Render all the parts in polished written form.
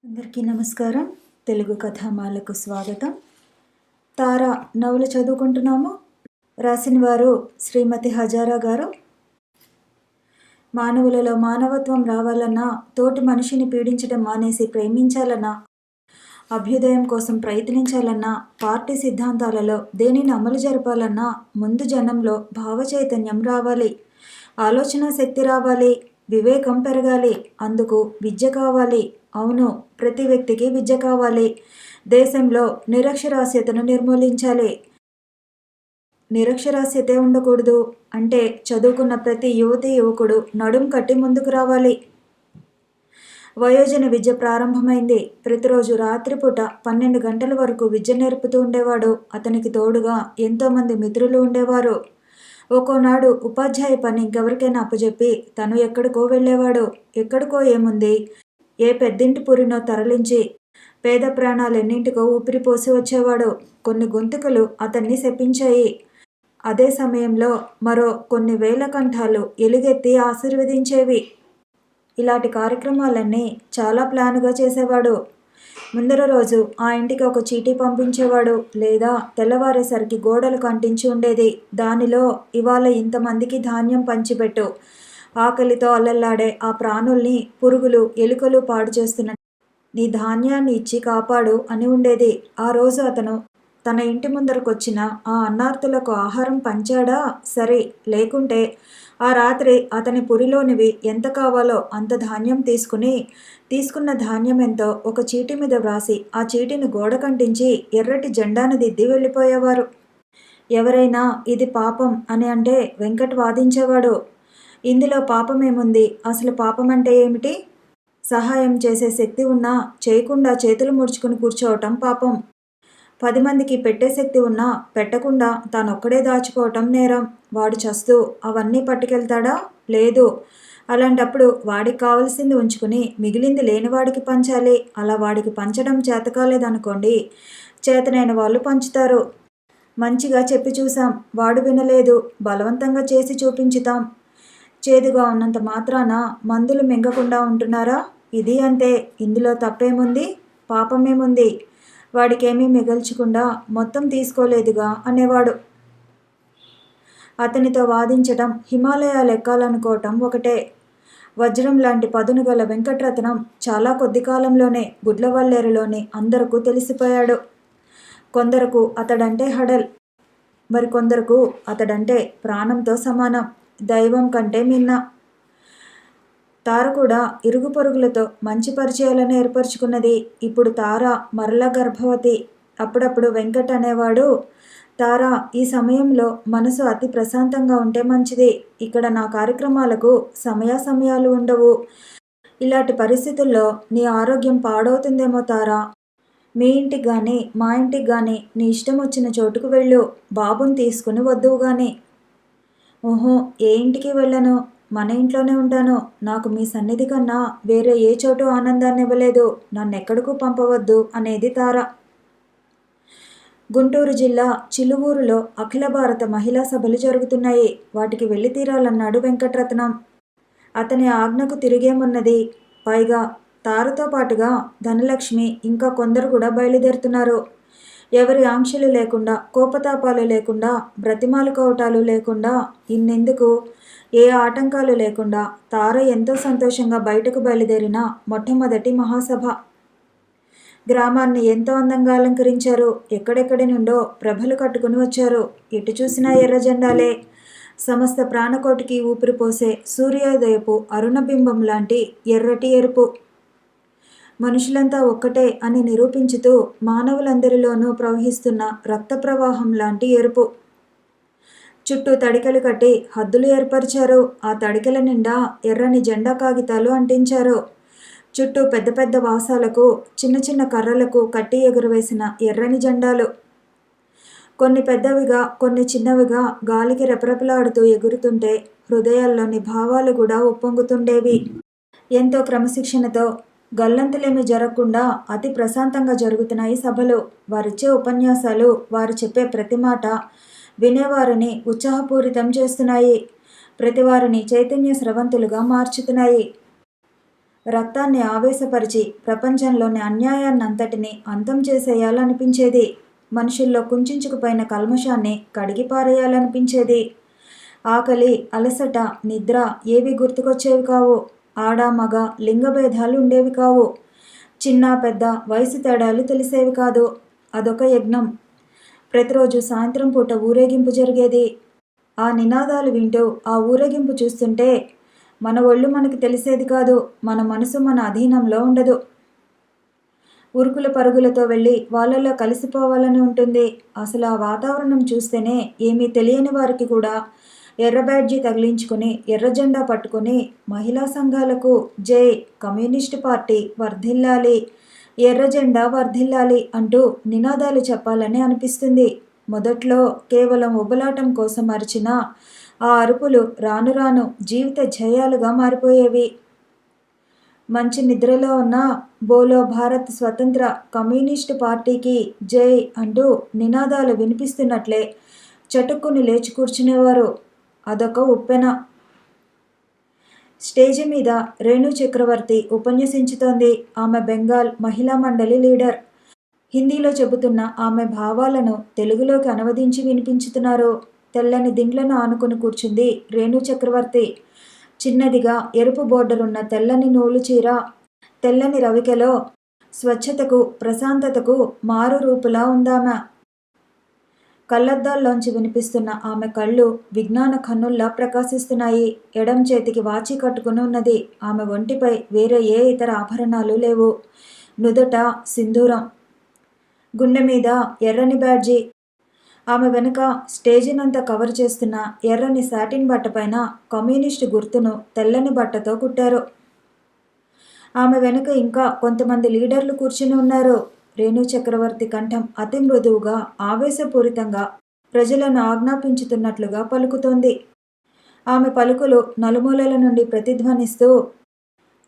అందరికీ నమస్కారం. తెలుగు కథామాలకు స్వాగతం. తార నవల చదువుకుంటున్నాము. రాసిన వారు శ్రీమతి హజారా గారు. మానవులలో మానవత్వం రావాలన్నా, తోటి మనిషిని పీడించడం మానేసి ప్రేమించాలన్నా, అభ్యుదయం కోసం ప్రయత్నించాలన్నా, పార్టీ సిద్ధాంతాలలో దేనిని అమలు జరపాలన్నా ముందు జనంలో భావచైతన్యం రావాలి, ఆలోచన శక్తి రావాలి, వివేకం పెరగాలి. అందుకు విద్య కావాలి. అవును, ప్రతి వ్యక్తికి విద్య కావాలి. దేశంలో నిరక్షరాస్యతను నిర్మూలించాలి. నిరక్షరాస్యతే ఉండకూడదు అంటే చదువుకున్న ప్రతి యువతి యువకుడు నడుం కట్టి ముందుకు రావాలి. వయోజన విద్య ప్రారంభమైంది. ప్రతిరోజు రాత్రిపూట 12 గంటల వరకు విద్య నేర్పుతూ ఉండేవాడు. అతనికి తోడుగా ఎంతోమంది మిత్రులు ఉండేవారు. ఒక్కోనాడు ఉపాధ్యాయ పని ఇంకెవరికైనా అప్పచెప్పి తను ఎక్కడికో వెళ్ళేవాడు. ఎక్కడికో ఏముంది, ఏ పెద్దింటి పురినో తరలించి పేద ప్రాణాలెన్నింటికో ఊపిరిపోసి వచ్చేవాడు. కొన్ని గొంతుకలు అతన్ని శపించాయి. అదే సమయంలో మరో కొన్ని వేల కంఠాలు ఎలుగెత్తి ఆశీర్వదించేవి. ఇలాంటి కార్యక్రమాలన్నీ చాలా ప్లానుగా చేసేవాడు. ముందర రోజు ఆ ఇంటికి ఒక చీటీ పంపించేవాడు, లేదా తెల్లవారేసరికి గోడలకు అంటించి ఉండేది. దానిలో ఇవాళ ఇంతమందికి ధాన్యం పంచిపెట్టు, ఆకలితో అల్లల్లాడే ఆ ప్రాణుల్ని పురుగులు ఎలుకలు పాడు చేస్తున్న నీ ధాన్యాన్ని ఇచ్చి కాపాడు అని ఉండేది. ఆ రోజు అతను తన ఇంటి ముందరకొచ్చిన ఆ అన్నార్తులకు ఆహారం పంచాడా సరే, లేకుంటే ఆ రాత్రి అతని పురిలోనివి ఎంత కావాలో అంత ధాన్యం తీసుకున్న ధాన్యం ఎంతో ఒక చీటి మీద వ్రాసి ఆ చీటిని గోడకంటించి ఎర్రటి జెండాను దిద్ది వెళ్ళిపోయేవారు. ఎవరైనా ఇది పాపం అని అంటే వెంకట్ వాదించేవాడు. ఇందులో పాపమేముంది? అసలు పాపం అంటే ఏమిటి? సహాయం చేసే శక్తి ఉన్నా చేయకుండా చేతులు ముడుచుకుని కూర్చోవటం పాపం. 10 మందికి పెట్టే శక్తి ఉన్నా పెట్టకుండా తానొక్కడే దాచుకోవటం నేరం. వాడు చస్తూ అవన్నీ పట్టుకెళ్తాడా? లేదు. అలాంటప్పుడు వాడికి కావలసింది ఉంచుకుని మిగిలింది లేనివాడికి పంచాలి. అలా వాడికి పంచడం చేతకాలేదనుకోండి, చేతనైన వాళ్ళు పంచుతారు. మంచిగా చెప్పి చూసాం, వాడు వినలేదు. బలవంతంగా చేసి చూపించుతాం. చేదుగా ఉన్నంత మాత్రాన మందులు మింగకుండా ఉంటున్నారా? ఇది అంతే. ఇందులో తప్పేముంది? పాపమేముంది? వాడికేమీ మిగల్చకుండా మొత్తం తీసుకోలేదుగా అనేవాడు. అతనితో వాదించటం హిమాలయాలు ఎక్కాలనుకోవటం ఒకటే. వజ్రం లాంటి పదును గల వెంకటరత్నం చాలా కొద్ది కాలంలోనే గుడ్లవల్లేరులోని అందరకు తెలిసిపోయాడు. కొందరకు అతడంటే హడల్, మరికొందరకు అతడంటే ప్రాణంతో సమానం, దైవం కంటే మిన్న. తార కూడా ఇరుగు పొరుగులతో మంచి పరిచయాలను ఏర్పరచుకున్నది. ఇప్పుడు తార మరల గర్భవతి. అప్పుడప్పుడు వెంకట్ అనేవాడు, తార, ఈ సమయంలో మనసు అతి ప్రశాంతంగా ఉంటే మంచిది. ఇక్కడ నా కార్యక్రమాలకు సమయాలు ఉండవు. ఇలాంటి పరిస్థితుల్లో నీ ఆరోగ్యం పాడవుతుందేమో తారా. మీ ఇంటికి కానీ మా ఇంటికి కానీ నీ ఇష్టం వచ్చిన చోటుకు వెళ్ళు. బాబుని తీసుకుని వద్దువు గాని. ఓహో, ఏ ఇంటికి వెళ్ళను, మన ఇంట్లోనే ఉంటాను. నాకు మీ సన్నిధి కన్నా వేరే ఏ చోటు ఆనందాన్ని ఇవ్వలేదు. నన్నెక్కడకు పంపవద్దు అనేది తార. గుంటూరు జిల్లా చిలువూరులో అఖిల భారత మహిళా సభలు జరుగుతున్నాయి. వాటికి వెళ్ళి తీరాలన్నాడు వెంకటరత్నం. అతని ఆజ్ఞకు తిరిగేమున్నది? పైగా తారతో పాటుగా ధనలక్ష్మి ఇంకా కొందరు కూడా బయలుదేరుతున్నారు. ఎవరి ఆంక్షలు లేకుండా, కోపతాపాలు లేకుండా, బ్రతిమాలుకోవటాలు లేకుండా, ఇన్నెందుకు, ఏ ఆటంకాలు లేకుండా తార ఎంతో సంతోషంగా బయటకు బయలుదేరిన మొట్టమొదటి మహాసభ. గ్రామాన్ని ఎంతో అందంగా అలంకరించారు. ఎక్కడెక్కడి నుండో ప్రభలు కట్టుకుని వచ్చారు. ఎటు చూసినా ఎర్ర జెండాలే. సమస్త ప్రాణకోటికి ఊపిరిపోసే సూర్యోదయపు అరుణబింబం లాంటి ఎర్రటి ఎరుపు. మనుషులంతా ఒక్కటే అని నిరూపించుతూ మానవులందరిలోనూ ప్రవహిస్తున్న రక్త ప్రవాహం లాంటి ఎరుపు. చుట్టూ తడికలు కట్టి హద్దులు ఏర్పరిచారు. ఆ తడికల నిండా ఎర్రని జెండా కాగితాలు అంటించారు. చుట్టూ పెద్ద పెద్ద వాసాలకు, చిన్న చిన్న కర్రలకు కట్టి ఎగురవేసిన ఎర్రని జెండాలు. కొన్ని పెద్దవిగా, కొన్ని చిన్నవిగా గాలికి రెపరెపలాడుతూ ఎగురుతుంటే హృదయాల్లోని భావాలు కూడా ఉప్పొంగుతుండేవి. ఎంతో క్రమశిక్షణతో, గల్లంతులేమీ జరగకుండా అతి ప్రశాంతంగా జరుగుతున్నాయి సభలు. వారిచ్చే ఉపన్యాసాలు, వారు చెప్పే ప్రతి మాట వినేవారిని ఉత్సాహపూరితం చేస్తున్నాయి. ప్రతివారిని చైతన్య స్రవంతులుగా మార్చుతున్నాయి. రక్తాన్ని ఆవేశపరిచి ప్రపంచంలోని అన్యాయాన్నంతటినీ అంతం చేసేయాలనిపించేది. మనుషుల్లో కుంచించుకుపోయిన కల్మషాన్ని కడిగి పారేయాలనిపించేది. ఆకలి, అలసట, నిద్ర ఏవి గుర్తుకొచ్చేవి కావు. ఆడ మగ లింగభేదాలు ఉండేవి కావు. చిన్న పెద్ద వయసు తేడాలు తెలిసేవి కాదు. అదొక యజ్ఞం. ప్రతిరోజు సాయంత్రం పూట ఊరేగింపు జరిగేది. ఆ నినాదాలు వింటూ ఆ ఊరేగింపు చూస్తుంటే మన ఒళ్ళు మనకి తెలిసేది కాదు. మన మనసు మన అధీనంలో ఉండదు. ఉరుకుల పరుగులతో వెళ్ళి వాళ్ళలో కలిసిపోవాలని ఉంటుంది. అసలు ఆ వాతావరణం చూస్తేనే ఏమీ తెలియని వారికి కూడా ఎర్ర బ్యాడ్జీ తగిలించుకుని ఎర్ర జెండా పట్టుకుని మహిళా సంఘాలకు జై, కమ్యూనిస్టు పార్టీ వర్ధిల్లాలి, ఎర్ర జెండా వర్ధిల్లాలి అంటూ నినాదాలు చెప్పాలని అనిపిస్తుంది. మొదట్లో కేవలం ఉబలాటం కోసం అరిచిన ఆ అరుపులు రాను రాను జీవిత జయాలుగా మారిపోయేవి. మంచి నిద్రలో ఉన్న బోలో భారత్ స్వతంత్ర కమ్యూనిస్టు పార్టీకి జై అంటూ నినాదాలు వినిపిస్తున్నట్లే చటుక్కుని లేచి కూర్చునేవారు. అదొక ఉప్పెన. స్టేజి మీద రేణు చక్రవర్తి ఉపన్యసించుతోంది. ఆమె బెంగాల్ మహిళా మండలి లీడర్. హిందీలో చెబుతున్న ఆమె భావాలను తెలుగులోకి అనువదించి వినిపించుతున్నారు. తెల్లని దిండ్లను ఆనుకుని కూర్చుంది రేణు చక్రవర్తి. చిన్నదిగా ఎరుపు బోర్డరున్న తెల్లని నూలు చీర, తెల్లని రవికెలో స్వచ్ఛతకు, ప్రశాంతతకు మారు రూపులా ఉందామె. కళ్ళద్దాల్లోంచి వినిపిస్తున్న ఆమె కళ్ళు విజ్ఞాన కన్నుల్లా ప్రకాశిస్తున్నాయి. ఎడం చేతికి వాచి కట్టుకుని ఉన్నది. ఆమె ఒంటిపై వేరే ఏ ఇతర ఆభరణాలు లేవు. నుదుట సింధూరం, గుండె మీద ఎర్రని బ్యాడ్జీ. ఆమె వెనుక స్టేజినంతా కవర్ చేస్తున్న ఎర్రని సాటిన్ బట్టపైన కమ్యూనిస్టు గుర్తును తెల్లని బట్టతో కుట్టారు. ఆమె వెనుక ఇంకా కొంతమంది లీడర్లు కూర్చుని ఉన్నారు. రేణు చక్రవర్తి కంఠం అతి మృదువుగా, ఆవేశపూరితంగా ప్రజలను ఆజ్ఞాపించుతున్నట్లుగా పలుకుతోంది. ఆమె పలుకులు నలుమూలల నుండి ప్రతిధ్వనిస్తూ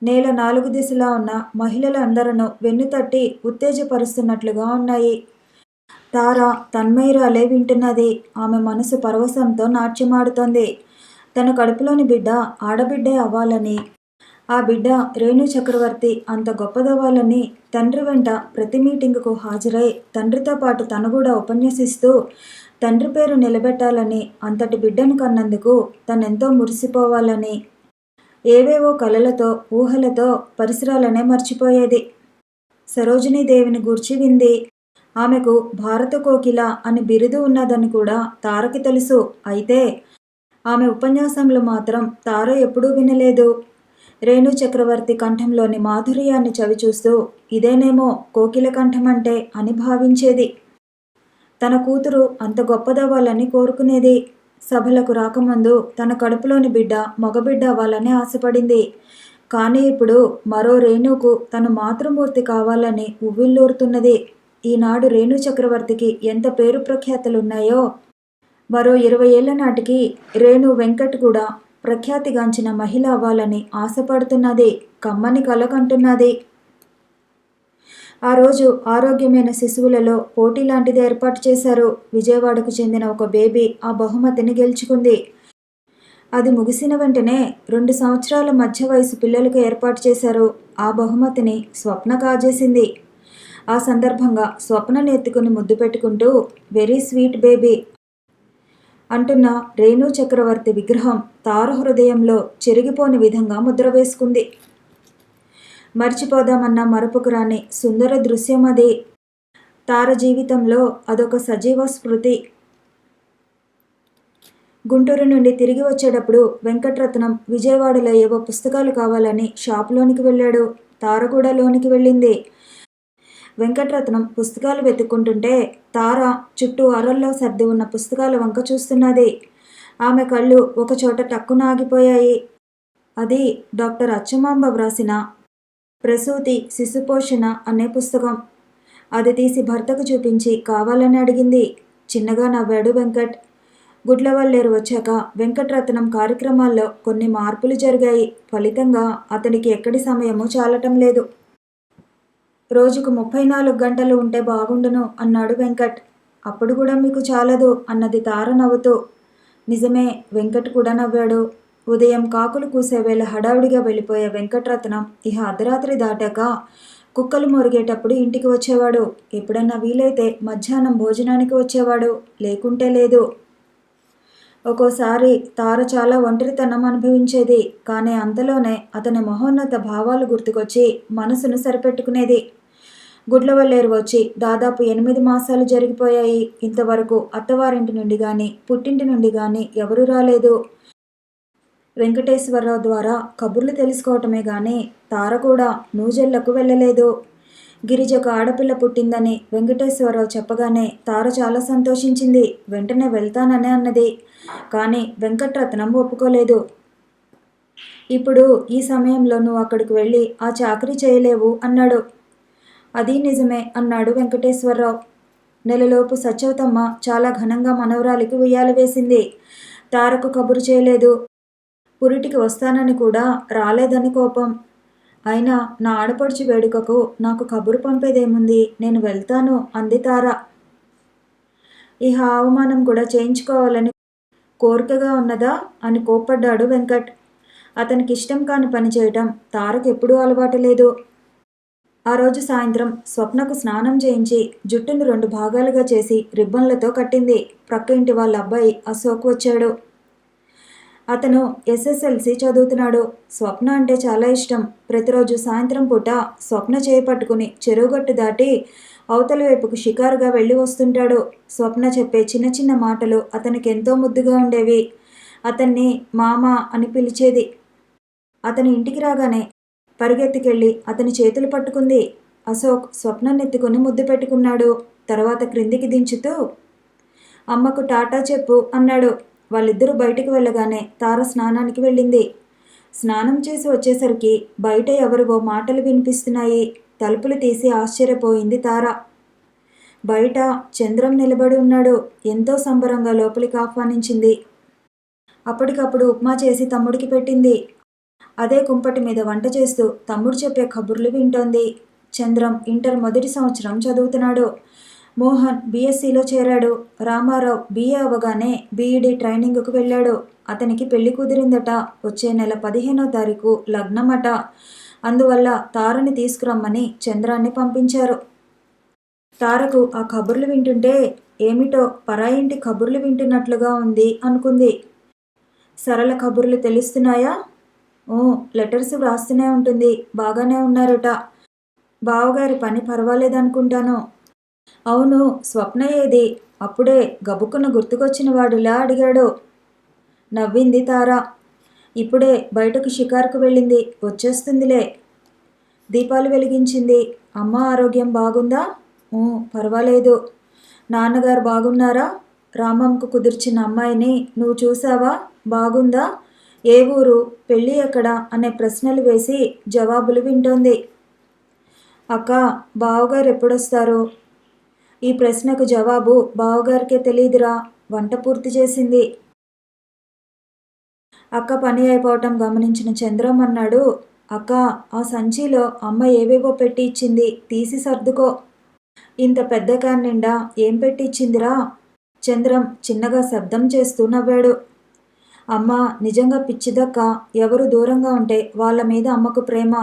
నేల నాలుగు దిశలా ఉన్న మహిళలందరూ వెన్నుతట్టి ఉత్తేజపరుస్తున్నట్లుగా ఉన్నాయి. తార తన్మయురాలే వింటున్నది. ఆమె మనసు పరవశంతో నాట్యమాడుతోంది. తన కడుపులోని బిడ్డ ఆడబిడ్డే అవ్వాలని, ఆ బిడ్డ రేణు చక్రవర్తి అంత గొప్పదవ్వాలని తండ్రి వెంట ప్రతి మీటింగుకు హాజరై తండ్రితో పాటు తను కూడా ఉపన్యసిస్తూ తండ్రి పేరు నిలబెట్టాలని, అంతటి బిడ్డను కన్నందుకు తనెంతో మురిసిపోవాలని, ఏవేవో కలలతో ఊహలతో పరిసరాలనే మర్చిపోయేది. సరోజినీదేవిని గూర్చి వింది. ఆమెకు భారత కోకిల అని బిరుదు ఉన్నదని కూడా తారకి తెలుసు. అయితే ఆమె ఉపన్యాసంలో మాత్రం తార ఎప్పుడూ వినలేదు. రేణు చక్రవర్తి కంఠంలోని మాధుర్యాన్ని చవిచూస్తూ ఇదేనేమో కోకిల కంఠమంటే అని భావించేది. తన కూతురు అంత గొప్పదవ్వాలని కోరుకునేది. సభలకు రాకముందు తన కడుపులోని బిడ్డ మగబిడ్డ అవ్వాలని ఆశపడింది. కానీ ఇప్పుడు మరో రేణుకు తను మాతృమూర్తి కావాలని ఉవ్విళ్ళూరుతున్నది. ఈనాడు రేణు చక్రవర్తికి ఎంత పేరు ప్రఖ్యాతలున్నాయో మరో 20 ఏళ్ల నాటికి రేణు వెంకట్ కూడా ప్రఖ్యాతిగాంచిన మహిళ అవ్వాలని ఆశపడుతున్నది. కమ్మని కల కంటున్నది. ఆ రోజు ఆరోగ్యమైన శిశువులలో పోటీ లాంటిది ఏర్పాటు చేశారు. విజయవాడకు చెందిన ఒక బేబీ ఆ బహుమతిని గెలుచుకుంది. అది ముగిసిన వెంటనే 2 సంవత్సరాల మధ్య వయసు పిల్లలకు ఏర్పాటు చేశారు. ఆ బహుమతిని స్వప్న కాజేసింది. ఆ సందర్భంగా స్వప్నని ఎత్తుకుని ముద్దు పెట్టుకుంటూ వెరీ స్వీట్ బేబీ అంటున్న రేణు చక్రవర్తి విగ్రహం తార హృదయంలో చెరిగిపోని విధంగా ముద్ర వేసుకుంది. మర్చిపోదామన్నా మరపుకు రాని సుందర దృశ్యం అది. తార జీవితంలో అదొక సజీవ స్మృతి. గుంటూరు నుండి తిరిగి వచ్చేటప్పుడు వెంకట్రత్నం విజయవాడలో ఏవో పుస్తకాలు కావాలని షాపులోనికి వెళ్ళాడు. తార కూడా లోనికి వెళ్ళింది. వెంకట్రత్నం పుస్తకాలు వెతుక్కుంటుంటే తార చుట్టూ అరల్లో సర్ది ఉన్న పుస్తకాల వంక చూస్తున్నది. ఆమె కళ్ళు ఒకచోట టక్కున ఆగిపోయాయి. అది డాక్టర్ అచ్చమాంబ వ్రాసిన ప్రసూతి శిశుపోషణ అనే పుస్తకం. అది తీసి భర్తకు చూపించి కావాలని అడిగింది. చిన్నగా నవ్వాడు వెంకట్. గుడ్లవల్లేరు వచ్చాక వెంకట్రత్నం కార్యక్రమాల్లో కొన్ని మార్పులు జరిగాయి. ఫలితంగా అతనికి ఎక్కడి సమయమూ చాలటం లేదు. రోజుకు 34 గంటలు ఉంటే బాగుండును అన్నాడు వెంకట్. అప్పుడు కూడా మీకు చాలదు అన్నది తార నవ్వుతూ. నిజమే, వెంకట్ కూడా నవ్వాడు. ఉదయం కాకులు కూసే వేళ హడావుడిగా వెళ్ళిపోయే వెంకట్రత్నం ఇహ అర్ధరాత్రి దాటాక కుక్కలు మొరిగేటప్పుడు ఇంటికి వచ్చేవాడు. ఎప్పుడన్నా వీలైతే మధ్యాహ్నం భోజనానికి వచ్చేవాడు, లేకుంటే లేదు. ఒక్కోసారి తార చాలా ఒంటరితనం అనుభవించేది. కానీ అంతలోనే అతని మహోన్నత భావాలు గుర్తుకొచ్చి మనసును సరిపెట్టుకునేది. గుడ్లవల్లేరు వచ్చి దాదాపు 8 మాసాలు జరిగిపోయాయి. ఇంతవరకు అత్తవారింటి నుండి గాని, పుట్టింటి నుండి గాని ఎవరూ రాలేదు. వెంకటేశ్వరరావు ద్వారా కబుర్లు తెలుసుకోవటమే గాని తార కూడా నూజెళ్లకు వెళ్ళలేదు. గిరిజకు ఆడపిల్ల పుట్టిందని వెంకటేశ్వరరావు చెప్పగానే తార చాలా సంతోషించింది. వెంటనే వెళ్తాననే అన్నది. కానీ వెంకట్రత్నం ఒప్పుకోలేదు. ఇప్పుడు ఈ సమయంలో నువ్వు అక్కడికి వెళ్ళి ఆ చాకరీ చేయలేవు అన్నాడు. అదీ నిజమే అన్నాడు వెంకటేశ్వరరావు. నెలలోపు సత్యవతమ్మ చాలా ఘనంగా మనవరాలికి ఉయ్యాల వేసింది. తారకు కబురు చేయలేదు. పురిటికి వస్తానని కూడా రాలేదని కోపం. అయినా నా ఆడపడుచు వేడుకకు నాకు కబురు పంపేదేముంది, నేను వెళ్తాను అంది తార. ఇహ అవమానం కూడా చేయించుకోవాలని కోరికగా ఉన్నదా అని కోప్పడ్డాడు వెంకట్. అతనికి ఇష్టం కాని పని చేయటం తారకు ఎప్పుడూ అలవాటు లేదు. ఆ రోజు సాయంత్రం స్వప్నకు స్నానం చేయించి జుట్టును 2 భాగాలుగా చేసి రిబ్బన్లతో కట్టింది. ప్రక్క ఇంటి వాళ్ళ అబ్బాయి అశోక్ వచ్చాడు. అతను SSLC చదువుతున్నాడు. స్వప్న అంటే చాలా ఇష్టం. ప్రతిరోజు సాయంత్రం పూట స్వప్న చేయి పట్టుకుని చెరువుగట్టు దాటి అవతలి వైపుకు షికారుగా వెళ్ళి వస్తుంటాడు. స్వప్న చెప్పే చిన్న చిన్న మాటలు అతనికి ఎంతో ముద్దుగా ఉండేవి. అతన్ని మామ అని పిలిచేది. అతని ఇంటికి రాగానే పరిగెత్తికెళ్ళి అతని చేతులు పట్టుకుంది. అశోక్ స్వప్ననెత్తుకుని ముద్దు పెట్టుకున్నాడు. తర్వాత క్రిందికి దించుతూ అమ్మకు టాటా చెప్పు అన్నాడు. వాళ్ళిద్దరూ బయటికి వెళ్ళగానే తార స్నానానికి వెళ్ళింది. స్నానం చేసి వచ్చేసరికి బయట ఎవరివో మాటలు వినిపిస్తున్నాయి. తలుపులు తీసి ఆశ్చర్యపోయింది తార. బయట చంద్రం నిలబడి ఉన్నాడు. ఎంతో సంబరంగా లోపలికి ఆహ్వానించింది. అప్పటికప్పుడు ఉప్మా చేసి తమ్ముడికి పెట్టింది. అదే కుంపటి మీద వంట చేస్తూ తమ్ముడు చెప్పే కబుర్లు వింటోంది. చంద్రం ఇంటర్ మొదటి సంవత్సరం చదువుతున్నాడు. మోహన్ BScలో చేరాడు. రామారావు BA అవ్వగానే BEd ట్రైనింగ్కు వెళ్ళాడు. అతనికి పెళ్లి కుదిరిందట. వచ్చే నెల 15వ తారీఖు లగ్నమట. అందువల్ల తారని తీసుకురమ్మని చంద్రాన్ని పంపించారు. తారకు ఆ కబుర్లు వింటుంటే ఏమిటో పరాయింటి కబుర్లు వింటున్నట్లుగా ఉంది అనుకుంది. సరళ కబుర్లు తెలుస్తున్నాయా? లెటర్స్ వ్రాస్తూనే ఉంటుంది. బాగానే ఉన్నారట. బావగారి పని పర్వాలేదనుకుంటాను. అవును, స్వప్న ఏది? అప్పుడే గబుక్కున గుర్తుకొచ్చిన వాడిలా అడిగాడు. నవ్వింది తార. ఇప్పుడే బయటకు షికారుకు వెళ్ళింది, వచ్చేస్తుందిలే. దీపాలు వెలిగించింది. అమ్మ ఆరోగ్యం బాగుందా? పర్వాలేదు. నాన్నగారు బాగున్నారా? రామమ్మకు కుదిర్చిన అమ్మాయిని నువ్వు చూసావా? బాగుందా? ఏ ఊరు? పెళ్ళి ఎక్కడ? అనే ప్రశ్నలు వేసి జవాబులు వింటోంది. అక్క, బావగారు ఎప్పుడొస్తారు? ఈ ప్రశ్నకు జవాబు బావగారికే తెలీదురా. వంట పూర్తి చేసింది. అక్క పని అయిపోవటం గమనించిన చంద్రం అన్నాడు. అక్క, ఆ సంచిలో అమ్మ ఏవేవో పెట్టి ఇచ్చింది, తీసి సర్దుకో. ఇంత పెద్ద క్యాన్ నిండా ఏం పెట్టి ఇచ్చిందిరా? చంద్రం చిన్నగా శబ్దం చేస్తూ నవ్వాడు. అమ్మ నిజంగా పిచ్చిదక్క. ఎవరు దూరంగా ఉంటే వాళ్ళ మీద అమ్మకు ప్రేమ.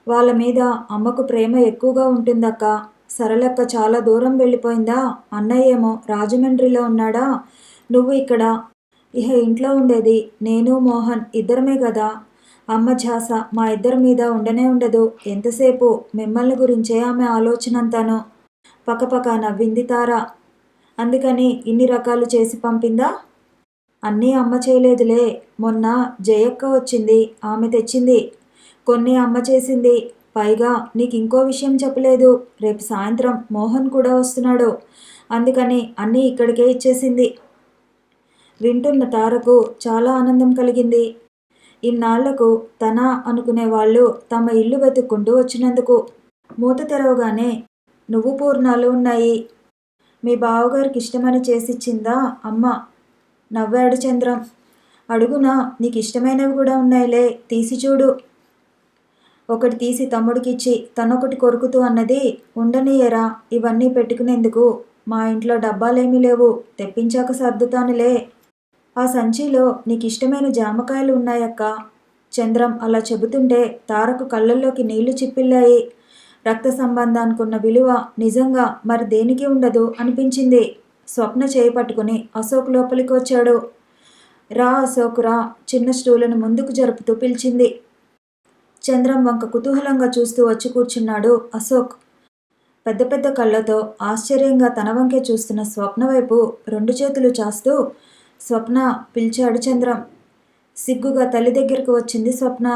వాళ్ళ మీద అమ్మకు ప్రేమ ఎక్కువగా ఉంటుందక్క. సరళక్క చాలా దూరం వెళ్ళిపోయిందా? అన్నయ్యేమో రాజమండ్రిలో ఉన్నాడా? నువ్వు ఇక్కడ. ఇహ ఇంట్లో ఉండేది నేను మోహన్ ఇద్దరమే కదా. అమ్మ ఝాస మా ఇద్దరి మీద ఉండనే ఉండదు. ఎంతసేపు మిమ్మల్ని గురించే ఆమె ఆలోచనంతాను. పకపక నవ్వింది తార. అందుకని ఇన్ని రకాలు చేసి పంపిందా? అన్నీ అమ్మ చేయలేదులే. మొన్న జయక్క వచ్చింది, ఆమె తెచ్చింది. కొన్ని అమ్మ చేసింది. పైగా నీకు ఇంకో విషయం చెప్పలేదు. రేపు సాయంత్రం మోహన్ కూడా వస్తున్నాడు. అందుకని అన్నీ ఇక్కడికే ఇచ్చేసింది. వింటున్న తారకు చాలా ఆనందం కలిగింది. ఇన్నాళ్లకు తన అనుకునే వాళ్ళు తమ ఇల్లు వెతుక్కుంటూ వచ్చినందుకు. మూత తెరవగానే నువ్వు పూర్ణాలు ఉన్నాయి. మీ బావగారికి ఇష్టమని చేసిచ్చిందా అమ్మ? నవ్వాడు చంద్రం. అడుగునా నీకు ఇష్టమైనవి కూడా ఉన్నాయిలే, తీసి చూడు. ఒకటి తీసి తమ్ముడికిచ్చి తనొకటి కొరుకుతూ అన్నది. ఉండనీయరా, ఇవన్నీ పెట్టుకునేందుకు మా ఇంట్లో డబ్బాలేమీ లేవు. తెప్పించాక సర్దుతానులే. ఆ సంచిలో నీకిష్టమైన జామకాయలు ఉన్నాయక్క. చంద్రం అలా చెబుతుంటే తారకు కళ్ళల్లోకి నీళ్లు చిప్పిల్లాయి. రక్త సంబంధానికున్న విలువ నిజంగా మరి దేనికి ఉండదు అనిపించింది. స్వప్న చేయి పట్టుకుని అశోక్ లోపలికి వచ్చాడు. రా అశోక్ రా, చిన్న స్టూలును ముందుకు జరుపుతూ పిలిచింది. చంద్రం వంక కుతూహలంగా చూస్తూ వచ్చి కూర్చున్నాడు అశోక్. పెద్ద పెద్ద కళ్ళతో ఆశ్చర్యంగా తన వంకే చూస్తున్న స్వప్న వైపు 2 చేతులు చాస్తూ స్వప్న పిలిచాడు చంద్రం. సిగ్గుగా తల్లి దగ్గరకు వచ్చింది స్వప్న.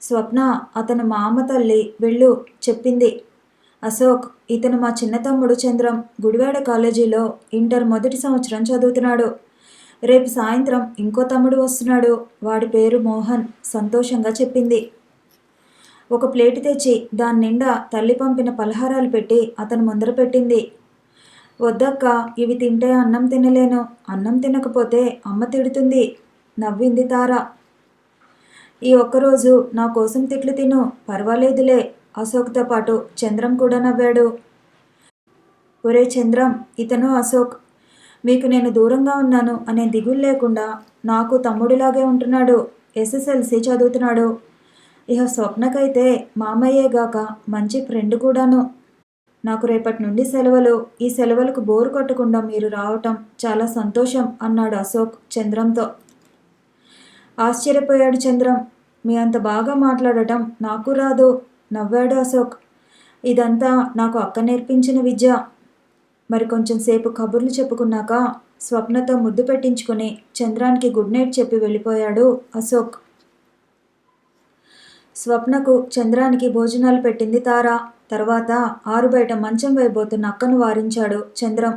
స్వప్న, అతను మా అమ్మ తల్లి, వెళ్ళు చెప్పింది. అశోక్, ఇతను మా చిన్న తమ్ముడు చంద్రం. గుడివాడ కాలేజీలో ఇంటర్ మొదటి సంవత్సరం చదువుతున్నాడు. రేపు సాయంత్రం ఇంకో తమ్ముడు వస్తున్నాడు. వాడి పేరు మోహన్, సంతోషంగా చెప్పింది. ఒక ప్లేటు తెచ్చి దాని నిండా తల్లి పంపిన పలహారాలు పెట్టి అతను ముందర పెట్టింది. వద్దక్క, ఇవి తింటే అన్నం తినలేను. అన్నం తినకపోతే అమ్మ తిడుతుంది, నవ్వింది తార. ఈ ఒక్కరోజు నా కోసం తిట్లు తిను, పర్వాలేదులే. అశోక్తో పాటు చంద్రం కూడా నవ్వాడు. ఒరే చంద్రం, ఇతను అశోక్. మీకు నేను దూరంగా ఉన్నాను అనే దిగులు లేకుండా నాకు తమ్ముడిలాగే ఉంటున్నాడు. SSLC చదువుతున్నాడు. ఇహ స్వప్నకైతే మామయ్యేగాక మంచి ఫ్రెండ్ కూడాను. నాకు రేపటి నుండి సెలవులు. ఈ సెలవులకు బోరు కొట్టకుండా మీరు రావటం చాలా సంతోషం అన్నాడు అశోక్ చంద్రంతో. ఆశ్చర్యపోయాడు చంద్రం. మీ అంత బాగా మాట్లాడటం నాకు రాదు, నవ్వాడు అశోక్. ఇదంతా నాకు అక్క నేర్పించిన విద్య. మరి కొంచెం సేపు కబుర్లు చెప్పుకున్నాక స్వప్నతో ముద్దు పెట్టించుకుని చంద్రానికి గుడ్ నైట్ చెప్పి వెళ్ళిపోయాడు అశోక్. స్వప్నకు చంద్రానికి భోజనాలు పెట్టింది తార. తర్వాత ఆరుబయట మంచం వేయబోతున్న అక్కను వారించాడు చంద్రం.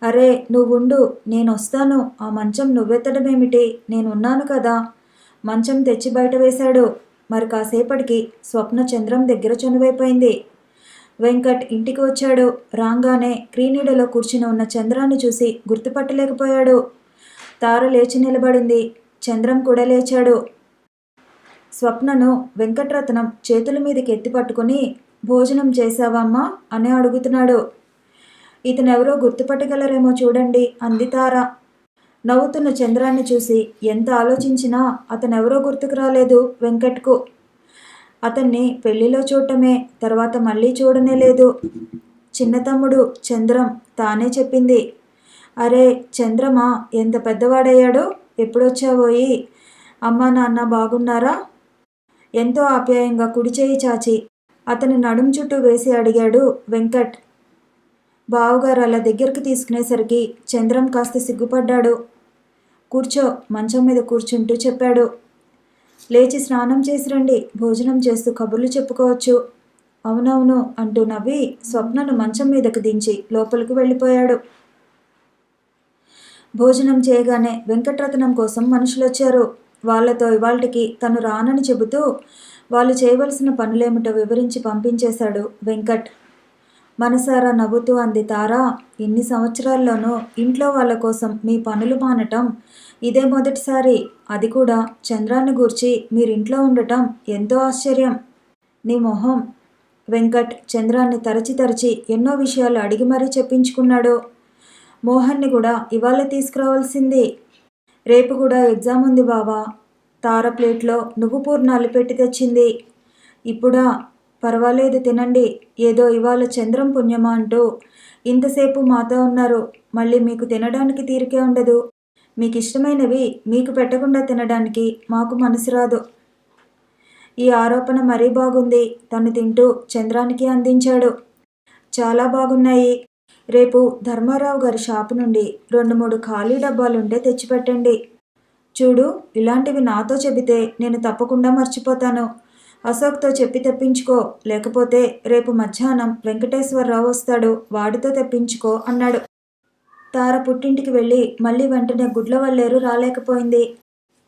అరే నువ్వుండు, నేనొస్తాను. ఆ మంచం నువ్వెత్తడమేమిటి, నేనున్నాను కదా. మంచం తెచ్చి బయట వేశాడు. మరి కాసేపటికి స్వప్న చంద్రం దగ్గర చనువైపోయింది. వెంకట్ ఇంటికి వచ్చాడు. రాగానే క్రీనీడలో కూర్చుని ఉన్న చంద్రాన్ని చూసి గుర్తుపట్టలేకపోయాడు. తార లేచి నిలబడింది. చంద్రం కూడా లేచాడు. స్వప్నను వెంకట్రత్నం చేతుల మీదకి ఎత్తి పట్టుకుని భోజనం చేశావమ్మా అని అడుగుతున్నాడు. ఇతనెవరో గుర్తుపట్టగలరేమో చూడండి అంది తార. నవ్వుతున్న చంద్రాన్ని చూసి ఎంత ఆలోచించినా అతనెవరో గుర్తుకు రాలేదు వెంకట్కు. అతన్ని పెళ్లిలో చూడటమే, తర్వాత మళ్ళీ చూడనే లేదు. చిన్న తమ్ముడు చంద్రం, తానే చెప్పింది. అరే చంద్రమా, ఎంత పెద్దవాడయ్యాడో. ఎప్పుడొచ్చావోయి? అమ్మా నాన్న బాగున్నారా? ఎంతో ఆప్యాయంగా కుడి చేయి చాచి అతని నడుం చుట్టూ వేసి అడిగాడు వెంకట్. బావుగారు అలా దగ్గరికి తీసుకునేసరికి చంద్రం కాస్త సిగ్గుపడ్డాడు. కూర్చో, మంచం మీద కూర్చుంటూ చెప్పాడు. లేచి స్నానం చేసి రండి, భోజనం చేస్తూ కబుర్లు చెప్పుకోవచ్చు. అవునవును అంటూ నవ్వి స్వప్నను మంచం మీదకు దించి లోపలికి వెళ్ళిపోయాడు. భోజనం చేయగానే వెంకట్రత్నం కోసం మనుషులొచ్చారు. వాళ్లతో ఇవాల్టికి తను రానని చెబుతూ వాళ్ళు చేయవలసిన పనులేమిటో వివరించి పంపించేశాడు వెంకట్. మనసారా నవ్వుతూ అంది తార. ఇన్ని సంవత్సరాల్లోనూ ఇంట్లో వాళ్ళ కోసం మీ పనులు మానటం ఇదే మొదటిసారి. అది కూడా చంద్రాన్ని గూర్చి మీరింట్లో ఉండటం ఎంతో ఆశ్చర్యం. నీ మొహం. వెంకట్ చంద్రాన్ని తరచి తరచి ఎన్నో విషయాలు అడిగి మరీ చెప్పించుకున్నాడు. మోహన్ని కూడా ఇవాళ తీసుకురావాల్సింది. రేపు కూడా ఎగ్జామ్ ఉంది బావా. తార ప్లేట్లో నువ్వు పూర్ణాలు పెట్టి తెచ్చింది. ఇప్పుడా? పర్వాలేదు తినండి. ఏదో ఇవాళ చంద్రం పుణ్యమా అంటూ ఇంతసేపు మాతో ఉన్నారు. మళ్ళీ మీకు తినడానికి తీరికే ఉండదు. మీకు ఇష్టమైనవి మీకు పెట్టకుండా తినడానికి మాకు మనసు రాదు. ఈ ఆరోపణ మరీ బాగుంది. తను తింటూ చంద్రానికి అందించాడు. చాలా బాగున్నాయి. రేపు ధర్మారావు గారి షాపు నుండి 2-3 ఖాళీ డబ్బాలుంటే తెచ్చిపెట్టండి. చూడు, ఇలాంటివి నాతో చెబితే నేను తప్పకుండా మర్చిపోతాను. అశోక్తో చెప్పి తెప్పించుకో, లేకపోతే రేపు మధ్యాహ్నం వెంకటేశ్వరరావు వస్తాడు, వాడితో తెప్పించుకో అన్నాడు. తార పుట్టింటికి వెళ్ళి మళ్ళీ వెంటనే గుడ్లవల్లేరు రాలేకపోయింది.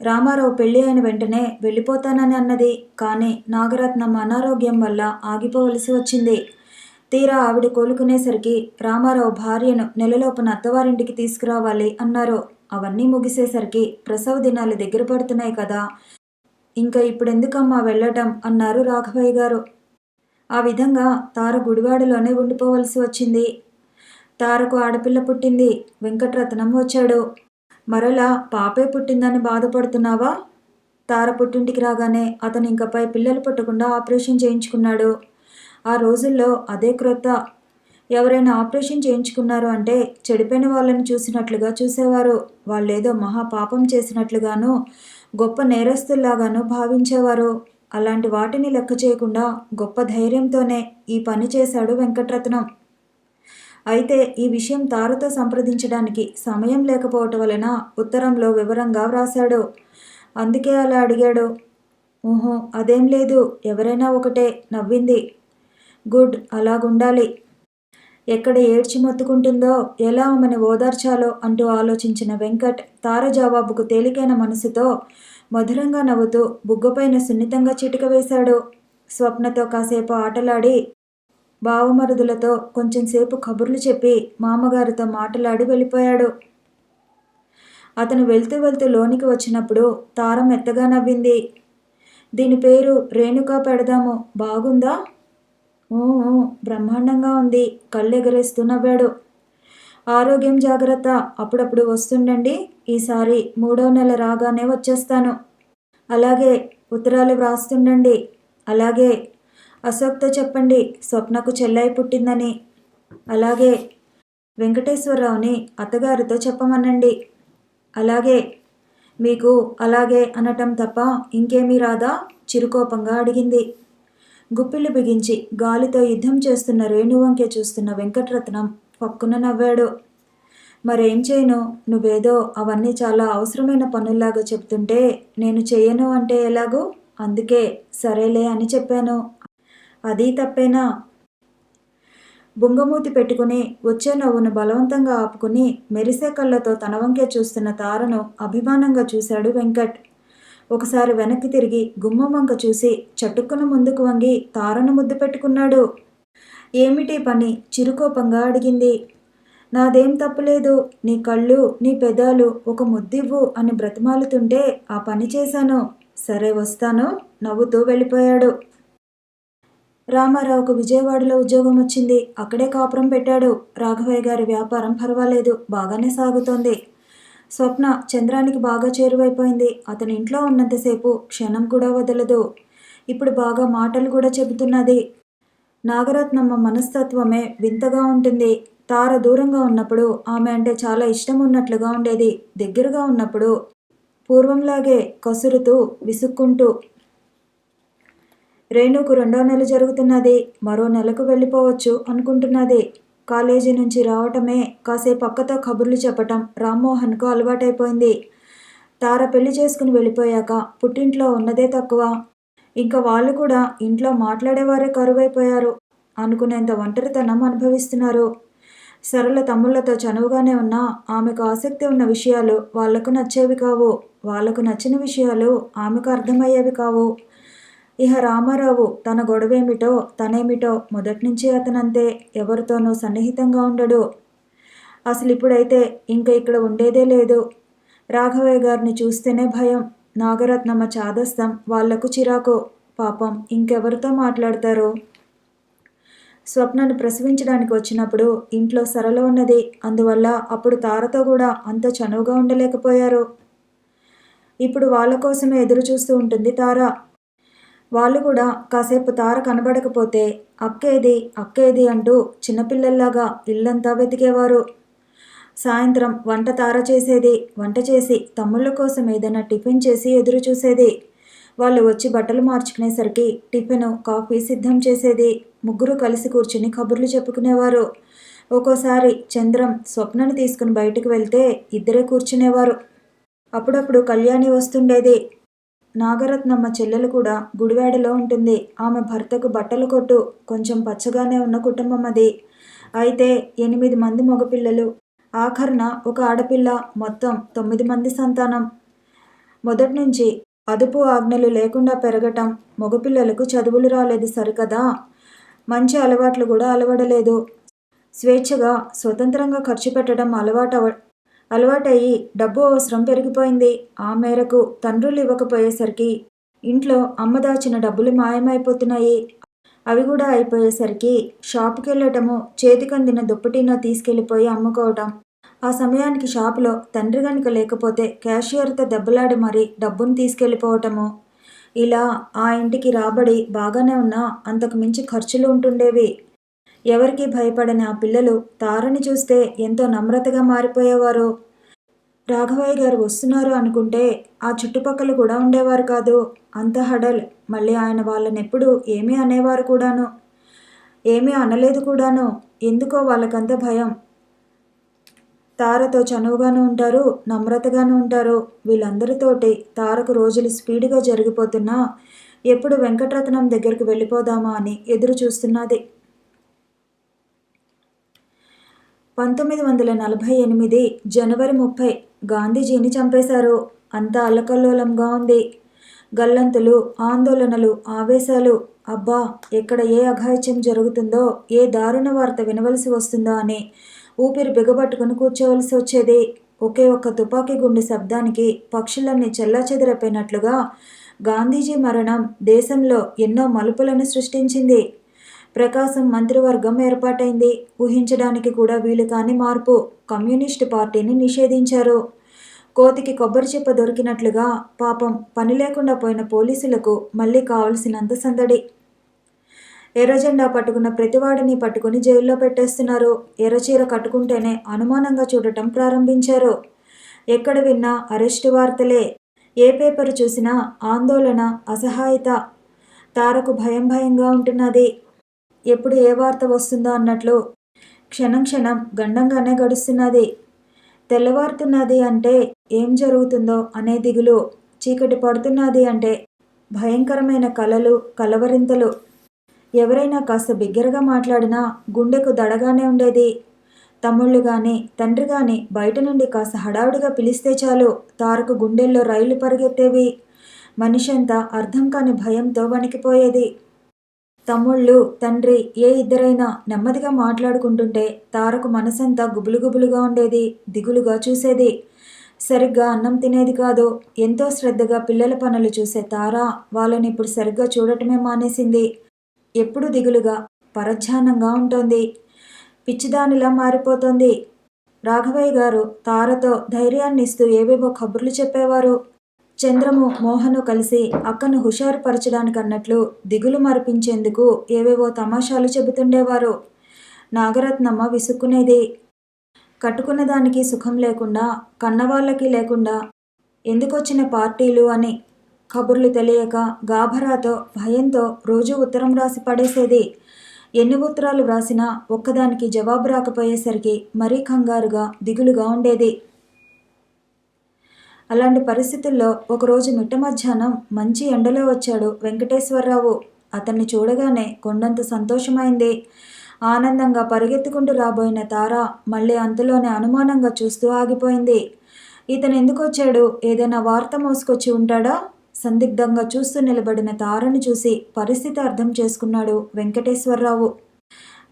రామారావు పెళ్లి అయిన వెంటనే వెళ్ళిపోతానని అన్నది. కానీ నాగరత్నం అనారోగ్యం వల్ల ఆగిపోవలసి వచ్చింది. తీరా ఆవిడ కోలుకునేసరికి రామారావు భార్యను నెలలోపున అత్తవారింటికి తీసుకురావాలి అన్నారు. అవన్నీ ముగిసేసరికి ప్రసవ దినాలు దగ్గర పడుతున్నాయి కదా, ఇంకా ఇప్పుడెందుకమ్మా వెళ్ళటం అన్నారు రాఘవయ్య గారు. ఆ విధంగా తార గుడివాడలోనే ఉండిపోవలసి వచ్చింది. తారకు ఆడపిల్ల పుట్టింది. వెంకట్రత్నం వచ్చాడు. మరలా పాపే పుట్టిందని బాధపడుతున్నావా? తార పుట్టింటికి రాగానే అతను ఇంకపై పిల్లలు పుట్టకుండా ఆపరేషన్ చేయించుకున్నాడు. ఆ రోజుల్లో అదే క్రొత్త. ఎవరైనా ఆపరేషన్ చేయించుకున్నారు అంటే చెడిపోయిన వాళ్ళని చూసినట్లుగా చూసేవారు. వాళ్ళేదో మహా పాపం చేసినట్లుగాను, గొప్ప నేరస్తుల్లాగాను భావించేవారు. అలాంటి వాటిని లెక్క చేయకుండా గొప్ప ధైర్యంతోనే ఈ పని చేశాడు వెంకట్రత్నం. అయితే ఈ విషయం తారతో సంప్రదించడానికి సమయం లేకపోవటం వలన ఉత్తరంలో వివరంగా వ్రాశాడు. అందుకే అలా అడిగాడు. ఊహు, అదేం లేదు, ఎవరైనా ఒకటే, నవ్వింది. గుడ్, అలాగుండాలి. ఎక్కడ ఏడ్చి మొత్తుకుంటుందో, ఎలా ఆమెను ఓదార్చాలో అంటూ ఆలోచించిన వెంకట్ తార జవాబుకు తేలికైన మనసుతో మధురంగా నవ్వుతూ బుగ్గపైన సున్నితంగా చిటిక వేశాడు. స్వప్నతో కాసేపు ఆటలాడి, బావమరుదులతో కొంచెంసేపు కబుర్లు చెప్పి మామగారితో మాటలాడి వెళ్ళిపోయాడు. అతను వెళ్తూ వెళ్తూ లోనికి వచ్చినప్పుడు తార మెత్తగా నవ్వింది. దీని పేరు రేణుకా పెడదాము, బాగుందా? ఊ, బ్రహ్మాండంగా ఉంది, కళ్ళెగరేస్తూ నవ్వాడు. ఆరోగ్యం జాగ్రత్త, అప్పుడప్పుడు వస్తుండండి. ఈసారి 3వ నెల రాగానే వచ్చేస్తాను. అలాగే, ఉత్తరాలు వ్రాస్తుండండి. అలాగే, అశోక్తో చెప్పండి స్వప్నకు చెల్లై పుట్టిందని. అలాగే, వెంకటేశ్వరరావుని అత్తగారితో చెప్పమనండి. అలాగే. మీకు అలాగే అనటం తప్ప ఇంకేమీ రాదా? చిరుకోపంగా అడిగింది. గుప్పిళ్ళు బిగించి గాలితో యుద్ధం చేస్తున్న రేణువంకే చూస్తున్న వెంకట్రత్నం పక్కున నవ్వాడు. మరేం చేయను, నువ్వేదో అవన్నీ చాలా అవసరమైన పనుల్లాగా చెప్తుంటే నేను చెయ్యను అంటే ఎలాగూ? అందుకే సరేలే అని చెప్పాను. అదీ తప్పేనా? బుంగమూతి పెట్టుకుని వచ్చే నవ్వును బలవంతంగా ఆపుకుని మెరిసే కళ్ళతో తన వంకే చూస్తున్న తారను అభిమానంగా చూశాడు వెంకట్. ఒకసారి వెనక్కి తిరిగి గుమ్మం వంక చూసి చటుక్కున ముందుకు వంగి తారను ముద్దు పెట్టుకున్నాడు. ఏమిటి పని? చిరుకోపంగా అడిగింది. నాదేం తప్పులేదు. నీ కళ్ళు, నీ పెదాలు ఒక ముద్దివ్వు అని బ్రతిమాలుతుంటే ఆ పని చేశాను. సరే, వస్తాను, నవ్వుతూ వెళ్ళిపోయాడు. రామారావుకు విజయవాడలో ఉద్యోగం వచ్చింది. అక్కడే కాపురం పెట్టాడు. రాఘవయ్య గారి వ్యాపారం పర్వాలేదు, బాగానే సాగుతోంది. స్వప్న చంద్రానికి బాగా చేరువైపోయింది. అతని ఇంట్లో ఉన్నంతసేపు క్షణం కూడా వదలదు. ఇప్పుడు బాగా మాటలు కూడా చెబుతున్నది. నాగరత్నమ్మ మనస్తత్వమే వింతగా ఉంటుంది. తార దూరంగా ఉన్నప్పుడు ఆమె అంటే చాలా ఇష్టం ఉన్నట్లుగా ఉండేది. దగ్గరగా ఉన్నప్పుడు పూర్వంలాగే కసురుతూ విసుక్కుంటూ. రేణుకు 2వ నెల జరుగుతున్నది. మరో నెలకు వెళ్ళిపోవచ్చు అనుకుంటున్నది. కాలేజీ నుంచి రావటమే కాసేపు అక్కతో కబుర్లు చెప్పటం రామ్మోహన్కు అలవాటైపోయింది. తార పెళ్లి చేసుకుని వెళ్ళిపోయాక పుట్టింట్లో ఉన్నదే తక్కువ. ఇంకా వాళ్ళు కూడా ఇంట్లో మాట్లాడేవారే కరువైపోయారు. అనుకునేంత ఒంటరితనం అనుభవిస్తున్నారు. సరళ తమ్ముళ్లతో చనువుగానే ఉన్నా ఆమెకు ఆసక్తి ఉన్న విషయాలు వాళ్లకు నచ్చేవి కావు. వాళ్లకు నచ్చిన విషయాలు ఆమెకు అర్థమయ్యేవి కావు. ఇహ రామారావు తన గొడవేమిటో తనేమిటో మొదట్నుంచి అతనంతే. ఎవరితోనూ సన్నిహితంగా ఉండడు. అసలు ఇప్పుడైతే ఇంక ఇక్కడ ఉండేదే లేదు. రాఘవయ్య గారిని చూస్తేనే భయం. నాగరత్నమ్మ చాదస్తం, వాళ్లకు చిరాకు. పాపం ఇంకెవరితో మాట్లాడతారు? స్వప్నను ప్రసవించడానికి వచ్చినప్పుడు ఇంట్లో సరళ ఉన్నది. అందువల్ల అప్పుడు తారతో కూడా అంత చనువుగా ఉండలేకపోయారు. ఇప్పుడు వాళ్ళ కోసమే ఎదురు చూస్తూ ఉంటుంది తార. వాళ్ళు కూడా కాసేపు తార కనబడకపోతే అక్కేది అక్కేది అంటూ చిన్నపిల్లల్లాగా ఇల్లంతా వెతికేవారు. సాయంత్రం వంట తార చేసేది. వంట చేసి తమ్ముళ్ళ కోసం ఏదైనా టిఫిన్ చేసి ఎదురు చూసేది. వాళ్ళు వచ్చి బట్టలు మార్చుకునేసరికి టిఫిను, కాఫీ సిద్ధం చేసేది. ముగ్గురు కలిసి కూర్చుని కబుర్లు చెప్పుకునేవారు. ఒక్కోసారి చంద్రం స్వప్నను తీసుకుని బయటకు వెళ్తే ఇద్దరే కూర్చునేవారు. అప్పుడప్పుడు కళ్యాణి వస్తుండేది. నాగరత్నమ్మ చెల్లెలు కూడా గుడివాడలో ఉంటుంది. ఆమె భర్తకు బట్టల కొట్టు. కొంచెం పచ్చగానే ఉన్న కుటుంబం అది. అయితే 8 మంది మగపిల్లలు, ఆఖరున ఒక ఆడపిల్ల. మొత్తం 9 మంది సంతానం. మొదట్నుంచి అదుపు ఆజ్ఞలు లేకుండా పెరగటం. మగపిల్లలకు చదువులు రాలేదు సరికదా, మంచి అలవాట్లు కూడా అలవడలేదు. స్వేచ్ఛగా స్వతంత్రంగా ఖర్చు పెట్టడం అలవాటయ్యి డబ్బు అవసరం పెరిగిపోయింది. ఆ మేరకు తండ్రులు ఇవ్వకపోయేసరికి ఇంట్లో అమ్మ దాచిన డబ్బులు మాయమైపోతున్నాయి. అవి కూడా అయిపోయేసరికి షాపుకెళ్ళటము, చేతికందిన దుప్పటినో తీసుకెళ్ళిపోయి అమ్ముకోవటం. ఆ సమయానికి షాపులో తండ్రి గనుక లేకపోతే క్యాషియర్తో దెబ్బలాడి మరీ డబ్బును తీసుకెళ్ళిపోవటము. ఇలా ఆ ఇంటికి రాబడి బాగానే ఉన్నా అంతకు మించి ఖర్చులు ఉంటుండేవి. ఎవరికీ భయపడని ఆ పిల్లలు తారని చూస్తే ఎంతో నమ్రతగా మారిపోయేవారు. రాఘవయ్య గారు వస్తున్నారు అనుకుంటే ఆ చుట్టుపక్కల కూడా ఉండేవారు కాదు. అంత హడల్. మళ్ళీ ఆయన వాళ్ళనెప్పుడు ఏమీ అనేవారు కూడాను. ఏమీ అనలేదు కూడాను. ఎందుకో వాళ్ళకంత భయం. తారతో చనువుగాను ఉంటారు, నమ్రతగాను ఉంటారు. వీళ్ళందరితోటి తారకు రోజులు స్పీడ్గా జరిగిపోతున్నా ఎప్పుడు వెంకటరత్నం దగ్గరికి వెళ్ళిపోదామా అని ఎదురు చూస్తున్నది. 1948 జనవరి 30 గాంధీజీని చంపేశారు. అంతా అల్లకల్లోలంగా ఉంది. గల్లంతులు, ఆందోళనలు, ఆవేశాలు. అబ్బా, ఎక్కడ ఏ అఘాయిత్యం జరుగుతుందో, ఏ దారుణ వార్త వినవలసి వస్తుందో అని ఊపిరి బిగబట్టుకుని కూర్చోవలసి వచ్చేది. ఒకే ఒక్క తుపాకీ గుండు శబ్దానికి పక్షులన్నీ చెల్లాచెదరైపోయినట్లుగా గాంధీజీ మరణం దేశంలో ఎన్నో మలుపులను సృష్టించింది. ప్రకాశం మంత్రివర్గం ఏర్పాటైంది. ఊహించడానికి కూడా వీలు కాని మార్పు. కమ్యూనిస్టు పార్టీని నిషేధించారు. కోతికి కొబ్బరి చిప్ప దొరికినట్లుగా పాపం పని లేకుండా పోయిన పోలీసులకు మళ్ళీ కావలసినంత సందడి. ఎర్రజెండా పట్టుకున్న ప్రతివాడిని పట్టుకుని జైల్లో పెట్టేస్తున్నారు. ఎర్రచీర కట్టుకుంటేనే అనుమానంగా చూడటం ప్రారంభించారు. ఎక్కడ విన్నా అరెస్టు వార్తలే. ఏ పేపరు చూసినా ఆందోళన, అసహాయత. తారకు భయం భయంగా ఉంటున్నది. ఎప్పుడు ఏ వార్త వస్తుందో అన్నట్లు క్షణం క్షణం గండంగానే గడుస్తున్నది. తెల్లవారుతున్నది అంటే ఏం జరుగుతుందో అనే దిగులు. చీకటి పడుతున్నది అంటే భయంకరమైన కలలు, కలవరింతలు. ఎవరైనా కాస్త బిగ్గరగా మాట్లాడినా గుండెకు దడగానే ఉండేది. తమ్ముళ్ళు గాని, తండ్రి గాని బయట నుండి కాస్త హడావుడిగా పిలిస్తే చాలు తారకు గుండెల్లో రైళ్లు పరిగెత్తేవి. మనిషంతా అర్థం కాని భయంతో వణికిపోయేది. తమ్ముళ్ళు, తండ్రి ఏ ఇద్దరైనా నెమ్మదిగా మాట్లాడుకుంటుంటే తారకు మనసంతా గుబులుగుబులుగా ఉండేది. దిగులుగా చూసేది. సరిగ్గా అన్నం తినేది కాదు. ఎంతో శ్రద్ధగా పిల్లల పనులు చూసే తార వాళ్ళని ఇప్పుడు సరిగ్గా చూడటమే మానేసింది. ఎప్పుడు దిగులుగా, పరధ్యానంగా ఉంటోంది. పిచ్చిదానిలా మారిపోతోంది. రాఘవయ్య గారు తారతో ధైర్యాన్నిస్తూ ఏవేవో కబుర్లు చెప్పేవారు. చంద్రము, మోహను కలిసి అక్కను హుషారుపరచడానికన్నట్లు దిగులు మరిపించేందుకు ఏవేవో తమాషాలు చెబుతుండేవారు. నాగరత్నమ్మ విసుక్కునేది. కట్టుకున్న దానికి సుఖం లేకుండా, కన్నవాళ్ళకి లేకుండా ఎందుకొచ్చిన పార్టీలు అని కబుర్లు తెలియక గాభరాతో, భయంతో రోజూ ఉత్తరం రాసి పడేసేది. ఎన్ని ఉత్తరాలు వ్రాసినా ఒక్కదానికి జవాబు రాకపోయేసరికి మరీ కంగారుగా, దిగులుగా ఉండేది. అలాంటి పరిస్థితుల్లో ఒకరోజు మిట్ట మధ్యాహ్నం మంచి ఎండలో వచ్చాడు వెంకటేశ్వరరావు. అతన్ని చూడగానే కొండంత సంతోషమైంది. ఆనందంగా పరిగెత్తుకుంటూ రాబోయిన తార మళ్ళీ అంతలోనే అనుమానంగా చూస్తూ ఆగిపోయింది. ఇతను ఎందుకొచ్చాడు? ఏదైనా వార్త మోసుకొచ్చి ఉంటాడా? సందిగ్ధంగా చూస్తూ నిలబడిన తారను చూసి పరిస్థితి అర్థం చేసుకున్నాడు వెంకటేశ్వరరావు.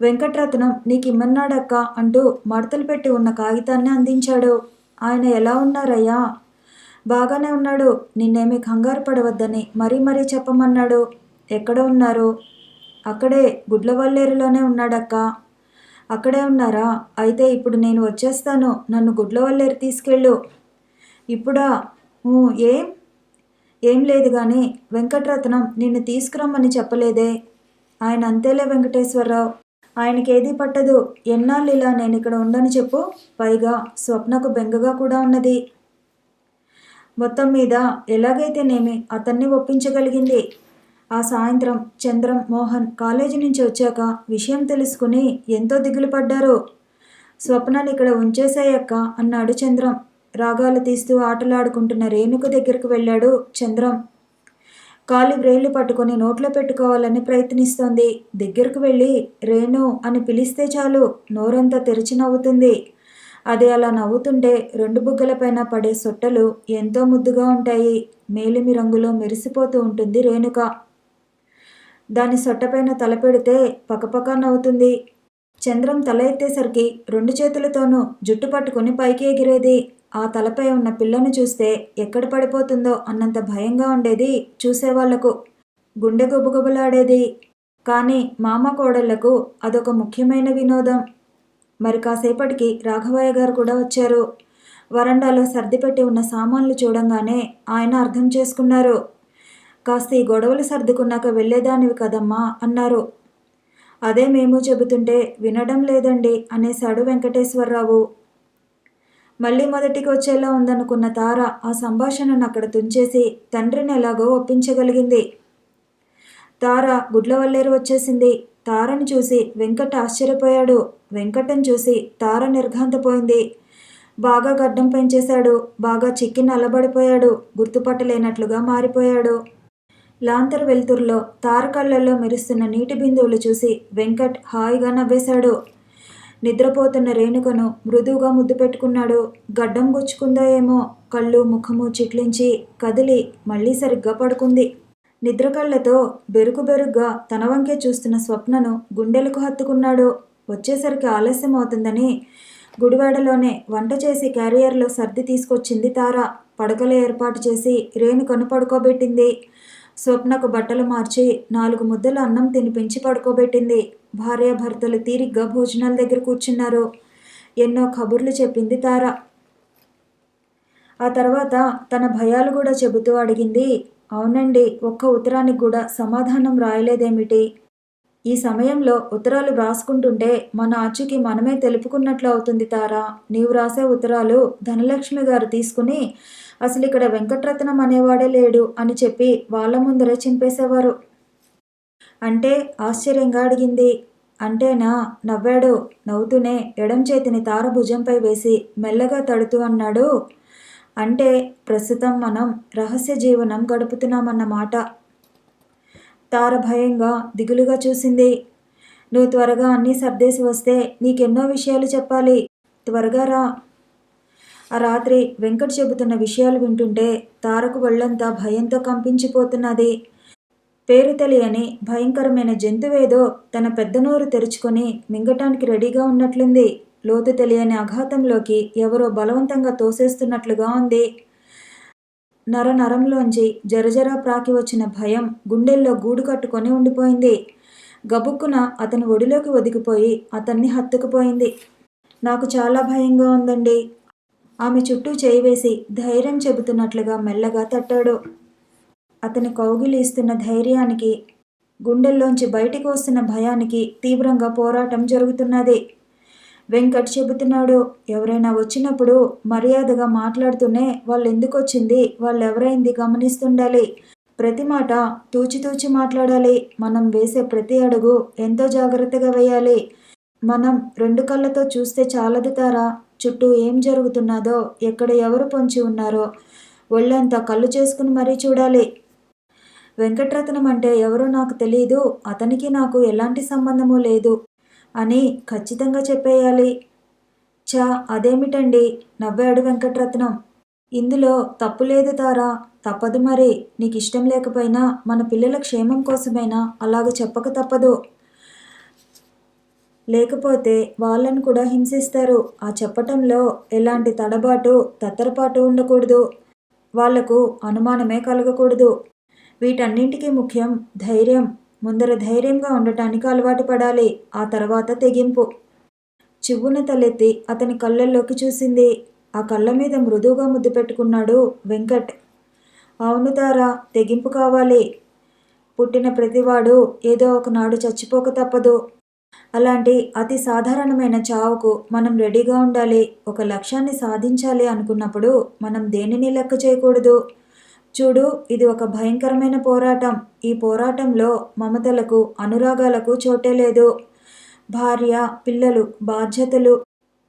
వెంకట్రత్నం నీకిమ్మన్నాడక్క అంటూ మడతలు పెట్టి ఉన్న కాగితాన్ని అందించాడు. ఆయన ఎలా ఉన్నారయ్యా? బాగానే ఉన్నాడు. నిన్నేమీ కంగారు పడవద్దని మరీ మరీ చెప్పమన్నాడు. ఎక్కడ ఉన్నారు? అక్కడే గుడ్లవల్లేరులోనే ఉన్నాడక్క. అక్కడే ఉన్నారా? అయితే ఇప్పుడు నేను వచ్చేస్తాను. నన్ను గుడ్లవల్లేరు తీసుకెళ్ళు. ఇప్పుడా? ఏం? ఏం లేదు గాని వెంకట్రత్నం నిన్ను తీసుకురమ్మని చెప్పలేదే. ఆయన అంతేలే వెంకటేశ్వరరావు. ఆయనకేదీ పట్టదు. ఎన్నాళ్ళు ఇలా నేను ఇక్కడ ఉండని చెప్పు. పైగా స్వప్నకు బెంగగా కూడా ఉన్నది. మొత్తం మీద ఎలాగైతేనేమి అతన్ని ఒప్పించగలిగింది. ఆ సాయంత్రం చంద్రం, మోహన్ కాలేజీ నుంచి వచ్చాక విషయం తెలుసుకుని ఎంతో దిగులు పడ్డారు. స్వప్నాన్ని ఇక్కడ ఉంచేసాయక్క అన్నాడు చంద్రం. రాగాలు తీస్తూ ఆటలాడుకుంటున్న రేణుక దగ్గరకు వెళ్ళాడు చంద్రం. కాలి వ్రేళ్లు పట్టుకొని నోట్లో పెట్టుకోవాలని ప్రయత్నిస్తోంది. దగ్గరకు వెళ్ళి రేణు అని పిలిస్తే చాలు నోరంతా తెరిచి నవ్వుతుంది. అది అలా నవ్వుతుంటే రెండు బుగ్గలపైన పడే సొట్టలు ఎంతో ముద్దుగా ఉంటాయి. మేలిమి రంగులో మెరిసిపోతూ ఉంటుంది రేణుక. దాని సొట్టపైన తల పెడితే పకపక నవ్వుతుంది. చంద్రం తల ఎత్తేసరికి రెండు చేతులతోనూ జుట్టు పట్టుకుని పైకి ఎగిరేది. ఆ తలపై ఉన్న పిల్లను చూస్తే ఎక్కడ పడిపోతుందో అన్నంత భయంగా ఉండేది చూసేవాళ్లకు. గుండె గుబగుబలాడేది. కానీ మామ కోడళ్లకు అదొక ముఖ్యమైన వినోదం. మరి కాసేపటికి రాఘవయ్య గారు కూడా వచ్చారు. వరండాలో సర్దిపెట్టి ఉన్న సామాన్లు చూడంగానే ఆయన అర్థం చేసుకున్నారు. కాస్త ఈ గొడవలు సర్దుకున్నాక వెళ్ళేదానివి కదమ్మా అన్నారు. అదే మేము చెబుతుంటే వినడం లేదండి అనేశాడు వెంకటేశ్వరరావు. మళ్ళీ మొదటికి వచ్చేలా ఉందనుకున్న తార ఆ సంభాషణను అక్కడ తుంచేసి తండ్రిని ఎలాగో ఒప్పించగలిగింది. తార గుడ్లవల్లేరు వచ్చేసింది. తారని చూసి వెంకట్ ఆశ్చర్యపోయాడు. వెంకటని చూసి తార నిర్ఘాంతపోయింది. బాగా గడ్డం పెంచేశాడు. బాగా చిక్కి నల్లబడిపోయాడు. గుర్తుపట్టలేనట్లుగా మారిపోయాడు. లాంతరు వెలుతురులో తార కళ్ళల్లో మెరుస్తున్న నీటి బిందువులు చూసి వెంకట్ హాయిగా నవ్వేశాడు. నిద్రపోతున్న రేణుకను మృదువుగా ముద్దు పెట్టుకున్నాడు. గడ్డం గుచ్చుకుందో ఏమో, కళ్ళు ముఖము చిట్లించి కదిలి మళ్ళీ సరిగ్గా పడుకుంది. నిద్ర కళ్ళతో బెరుకు బెరుగ్గా తన వంకే చూస్తున్న స్వప్నను గుండెలకు హత్తుకున్నాడు. వచ్చేసరికి ఆలస్యం అవుతుందని గుడివాడలోనే వంట చేసి క్యారియర్లో సర్ది తీసుకొచ్చింది తార. పడకలు ఏర్పాటు చేసి రేణుకను పడుకోబెట్టింది. స్వప్నకు బట్టలు మార్చి 4 ముద్దల అన్నం తినిపించి పడుకోబెట్టింది. భార్యాభర్తలు తీరిగ్గా భోజనాల దగ్గర కూర్చున్నారు. ఎన్నో కబుర్లు చెప్పింది తార. ఆ తర్వాత తన భయాలు కూడా చెబుతూ అడిగింది, అవునండి, ఒక్క ఉత్తరానికి కూడా సమాధానం రాయలేదేమిటి? ఈ సమయంలో ఉత్తరాలు వ్రాసుకుంటుంటే మన ఆచూకీ మనమే తెలుపుకున్నట్లు అవుతుంది తారా. నీవు రాసే ఉత్తరాలు ధనలక్ష్మి గారు తీసుకుని అసలు ఇక్కడ వెంకటరత్నం అనేవాడే లేడు అని చెప్పి వాళ్ళ ముందరే చింపేసేవారు. అంటే ఆశ్చర్యంగా అడిగింది. అంటేనా? నవ్వాడు. నవ్వుతూనే ఎడం చేతిని తార భుజంపై వేసి మెల్లగా తడుతూ అన్నాడు, అంటే ప్రస్తుతం మనం రహస్య జీవనం గడుపుతున్నామన్నమాట. తార భయంగా దిగులుగా చూసింది. నువ్వు త్వరగా అన్నీ సర్దేసి వస్తే నీకెన్నో విషయాలు చెప్పాలి. త్వరగా రా. ఆ రాత్రి వెంకట్ చెబుతున్న విషయాలు వింటుంటే తారకు ఒళ్ళంతా భయంతో కంపించిపోతున్నది. పేరు తెలియని భయంకరమైన జంతువేదో తన పెద్ద నోరు తెరుచుకొని మింగటానికి రెడీగా ఉన్నట్లుంది. లోతు తెలియని అఘాతంలోకి ఎవరో బలవంతంగా తోసేస్తున్నట్లుగా ఉంది. నరంలోంచి జరజరా ప్రాకి వచ్చిన భయం గుండెల్లో గూడు కట్టుకొని ఉండిపోయింది. గబుక్కున అతని ఒడిలోకి ఒదిగిపోయి అతన్ని హత్తుకుపోయింది. నాకు చాలా భయంగా ఉందండి. ఆమె చుట్టూ చేయి వేసి ధైర్యం చెబుతున్నట్లుగా మెల్లగా తట్టాడు. అతని కౌగిలి ఇస్తున్న ధైర్యానికి, గుండెల్లోంచి బయటికి వస్తున్న భయానికి తీవ్రంగా పోరాటం జరుగుతున్నది. వెంకట్ చెబుతున్నాడు, ఎవరైనా వచ్చినప్పుడు మర్యాదగా మాట్లాడుతూనే వాళ్ళు ఎందుకు వచ్చింది, వాళ్ళు ఎవరైంది గమనిస్తుండాలి. ప్రతి మాట తూచితూచి మాట్లాడాలి. మనం వేసే ప్రతి అడుగు ఎంతో జాగ్రత్తగా వేయాలి. మనం 2 కళ్ళతో చూస్తే చాలదు తారా. చుట్టూ ఏం జరుగుతున్నదో, ఎక్కడ ఎవరు పొంచి ఉన్నారో ఒళ్ళంతా కళ్ళు చేసుకుని మరీ చూడాలి. వెంకటరత్నం అంటే ఎవరో నాకు తెలీదు, అతనికి నాకు ఎలాంటి సంబంధము లేదు అని ఖచ్చితంగా చెప్పేయాలి. చా అదేమిటండి, నవ్వాడు వెంకటరత్నం. ఇందులో తప్పు లేదు తారా. తప్పదు మరి. నీకు ఇష్టం లేకపోయినా మన పిల్లల క్షేమం కోసమైనా అలాగ చెప్పక తప్పదు. లేకపోతే వాళ్ళను కూడా హింసిస్తారు. ఆ చెప్పటంలో ఎలాంటి తడబాటు తత్తరపాటు ఉండకూడదు. వాళ్లకు అనుమానమే కలగకూడదు. వీటన్నింటికీ ముఖ్యం ధైర్యం. ముందర ధైర్యంగా ఉండటానికి అలవాటు పడాలి. ఆ తర్వాత తెగింపు. చివ్వున తలెత్తి అతని కళ్ళల్లోకి చూసింది. ఆ కళ్ళ మీద మృదువుగా ముద్దు పెట్టుకున్నాడు వెంకట్. అవును తారా, తెగింపు కావాలి. పుట్టిన ప్రతివాడు ఏదో ఒకనాడు చచ్చిపోక తప్పదు. అలాంటి అతి సాధారణమైన చావుకు మనం రెడీగా ఉండాలి. ఒక లక్ష్యాన్ని సాధించాలి అనుకున్నప్పుడు మనం దేనిని లెక్క చేయకూడదు. చూడు, ఇది ఒక భయంకరమైన పోరాటం. ఈ పోరాటంలో మమతలకు, అనురాగాలకు చోటే లేదు. భార్య, పిల్లలు, బాధ్యతలు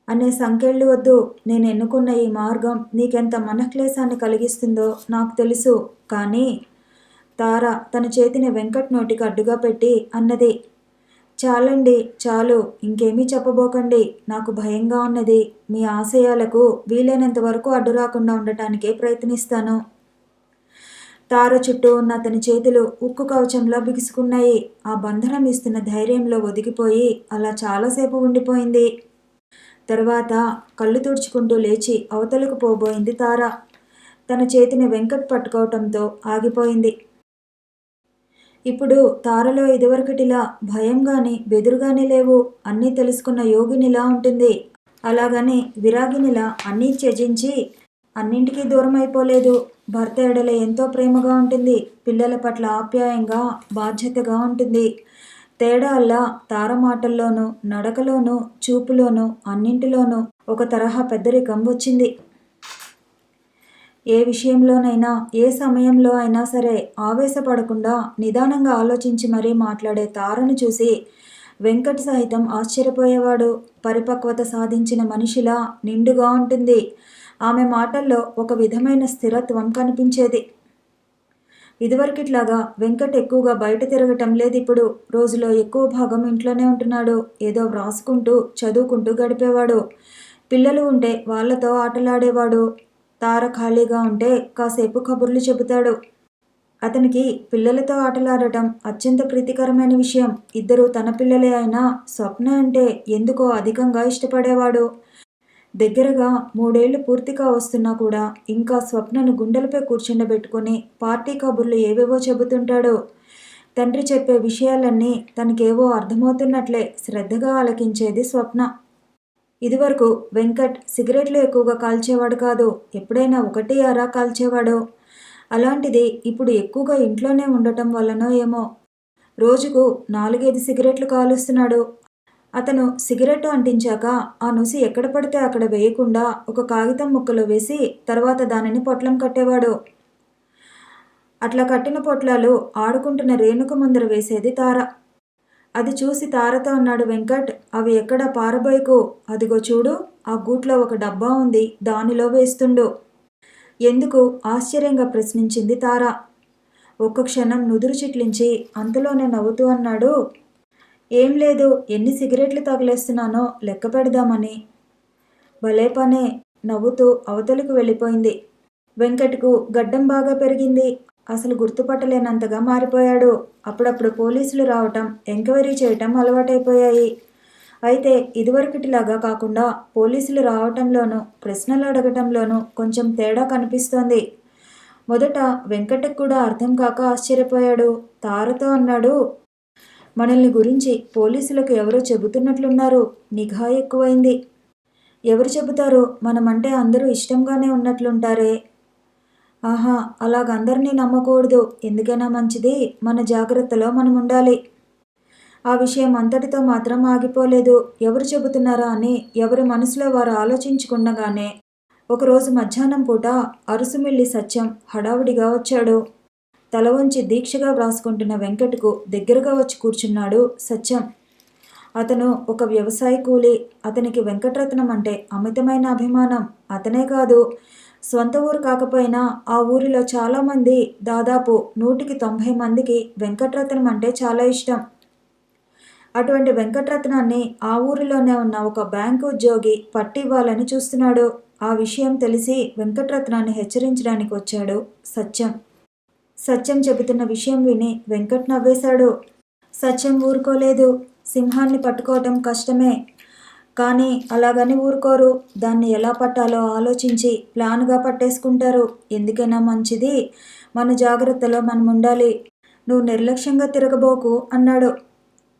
అనే సంకెళ్ళు వద్దు. నేను ఎన్నుకున్న ఈ మార్గం నీకెంత మనక్లేశాన్ని కలిగిస్తుందో నాకు తెలుసు. కానీ తార తన చేతిని వెంకట్ నోటికి అడ్డుగా పెట్టి అన్నది, చాలండి, చాలు, ఇంకేమీ చెప్పబోకండి. నాకు భయంగా ఉన్నది. మీ ఆశయాలకు వీలైనంత వరకు అడ్డు రాకుండా ఉండటానికే ప్రయత్నిస్తాను. తార చుట్టూ ఉన్న అతని చేతులు ఉక్కు కవచంలా బిగుసుకున్నాయి. ఆ బంధనం ఇస్తున్న ధైర్యంలో ఒదిగిపోయి అలా చాలాసేపు ఉండిపోయింది. తర్వాత కళ్ళు తుడుచుకుంటూ లేచి అవతలకు పోబోయింది తార. తన చేతిని వెంకట్ పట్టుకోవటంతో ఆగిపోయింది. ఇప్పుడు తారలో ఇదివరకటిలా భయం గాని, బెదురు గాని లేవు. అన్నీ తెలుసుకున్న యోగినిలా ఉంటుంది. అలాగని విరాగినిలా అన్నీ త్యజించి అన్నింటికీ దూరమైపోలేదు. భర్త ఎడల ఎంతో ప్రేమగా ఉంటుంది. పిల్లల పట్ల ఆప్యాయంగా, బాధ్యతగా ఉంటుంది. తేడా అల్లా తార మాటల్లోనూ, నడకలోనూ, చూపులోనూ, అన్నింటిలోనూ ఒక తరహా పెద్దరికం వచ్చింది. ఏ విషయంలోనైనా, ఏ సమయంలో అయినా సరే ఆవేశపడకుండా నిదానంగా ఆలోచించి మరీ మాట్లాడే తారను చూసి వెంకట్ సహితం ఆశ్చర్యపోయేవాడు. పరిపక్వత సాధించిన మనిషిలా నిండుగా ఉంటుంది. ఆమె మాటల్లో ఒక విధమైన స్థిరత్వం కనిపించేది. ఇదివరకిట్లాగా వెంకట్ ఎక్కువగా బయట తిరగటం లేదిప్పుడు. రోజులో ఎక్కువ భాగం ఇంట్లోనే ఉంటున్నాడు. ఏదో వ్రాసుకుంటూ, చదువుకుంటూ గడిపేవాడు. పిల్లలు ఉంటే వాళ్లతో ఆటలాడేవాడు. తార ఖాళీగా ఉంటే కాసేపు కబుర్లు చెబుతాడు. అతనికి పిల్లలతో ఆటలాడటం అత్యంత ప్రీతికరమైన విషయం. ఇద్దరూ తన పిల్లలే అయినా స్వప్న అంటే ఎందుకో అధికంగా ఇష్టపడేవాడు. దగ్గరగా 3 ఏళ్లు పూర్తిగా వస్తున్నా కూడా ఇంకా స్వప్నను గుండెలపై కూర్చుండబెట్టుకుని పార్టీ కబుర్లు ఏవేవో చెబుతుంటాడు. తండ్రి చెప్పే విషయాలన్నీ తనకేవో అర్థమవుతున్నట్లే శ్రద్ధగా ఆలకించేది స్వప్న. ఇదివరకు వెంకట్ సిగరెట్లు ఎక్కువగా కాల్చేవాడు కాదు. ఎప్పుడైనా 1, 6 కాల్చేవాడు. అలాంటిది ఇప్పుడు ఎక్కువగా ఇంట్లోనే ఉండటం వల్లనో ఏమో రోజుకు 4, 5 సిగరెట్లు కాలుస్తున్నాడు. అతను సిగరెట్టు అంటించాక ఆ నుసి ఎక్కడ పడితే అక్కడ వేయకుండా ఒక కాగితం ముక్కలో వేసి తర్వాత దానిని పొట్లం కట్టేవాడు. అట్లా కట్టిన పొట్లాలు ఆడుకుంటున్న రేణుక ముందర వేసేది తార. అది చూసి తారతో అన్నాడు వెంకట్, అవి ఎక్కడ పారబోయకు, అదిగో చూడు, ఆ గూట్లో ఒక డబ్బా ఉంది, దానిలో వేస్తుండు. ఎందుకు? ఆశ్చర్యంగా ప్రశ్నించింది తార. ఒక్క క్షణం నుదురు చిట్లించి అంతలోనే నవ్వుతూ అన్నాడు, ఏం లేదు, ఎన్ని సిగరెట్లు తగిలేస్తున్నానో లెక్క పెడదామని. భలే పనే, నవ్వుతూ అవతలకు వెళ్ళిపోయింది. వెంకట్కు గడ్డం బాగా పెరిగింది. అసలు గుర్తుపట్టలేనంతగా మారిపోయాడు. అప్పుడప్పుడు పోలీసులు రావటం, ఎంక్వైరీ చేయటం అలవాటైపోయాయి. అయితే ఇదివరకటిలాగా కాకుండా పోలీసులు రావటంలోనూ, ప్రశ్నలు అడగటంలోనూ కొంచెం తేడా కనిపిస్తోంది. మొదట వెంకటకు కూడా అర్థం కాక ఆశ్చర్యపోయాడు. తారతో అన్నాడు, మనల్ని గురించి పోలీసులకు ఎవరో చెబుతున్నట్లున్నారు. నిఘా ఎక్కువైంది. ఎవరు చెబుతారు? మనమంటే అందరూ ఇష్టంగానే ఉన్నట్లుంటారే. ఆహా, అలాగందరినీ నమ్మకూడదు. ఎందుకైనా మంచిది, మన జాగ్రత్తలో మనం ఉండాలి. ఆ విషయం అంతటితో మాత్రం ఆగిపోలేదు. ఎవరు చెబుతున్నారా అని ఎవరి మనసులో వారు ఆలోచించుకుండగానే ఒకరోజు మధ్యాహ్నం పూట అరుసుమిల్లి సత్యం హడావుడిగా వచ్చాడు. తల వంచి దీక్షగా వ్రాసుకుంటున్న వెంకట్కు దగ్గరగా వచ్చి కూర్చున్నాడు సత్యం. అతను ఒక వ్యవసాయ కూలి. అతనికి వెంకటరత్నం అంటే అమితమైన అభిమానం. అతనే కాదు, స్వంత ఊరు కాకపోయినా ఆ ఊరిలో చాలామంది, దాదాపు 190 మందికి వెంకటరత్నం అంటే చాలా ఇష్టం. అటువంటి వెంకటరత్నాన్ని ఆ ఊరిలోనే ఉన్న ఒక బ్యాంకు ఉద్యోగి పట్టివ్వాలని చూస్తున్నాడు. ఆ విషయం తెలిసి వెంకటరత్నాన్ని హెచ్చరించడానికి వచ్చాడు సత్యం. సత్యం చెబుతున్న విషయం విని వెంకట్ నవ్వేశాడు. సత్యం ఊరుకోలేదు. సింహాన్ని పట్టుకోవటం కష్టమే, కానీ అలాగని ఊరుకోరు. దాన్ని ఎలా పట్టాలో ఆలోచించి ప్లాన్గా పట్టేసుకుంటారు. ఎందుకైనా మంచిది, మన జాగ్రత్తలో మనం ఉండాలి. నువ్వు నిర్లక్ష్యంగా తిరగబోకు అన్నాడు.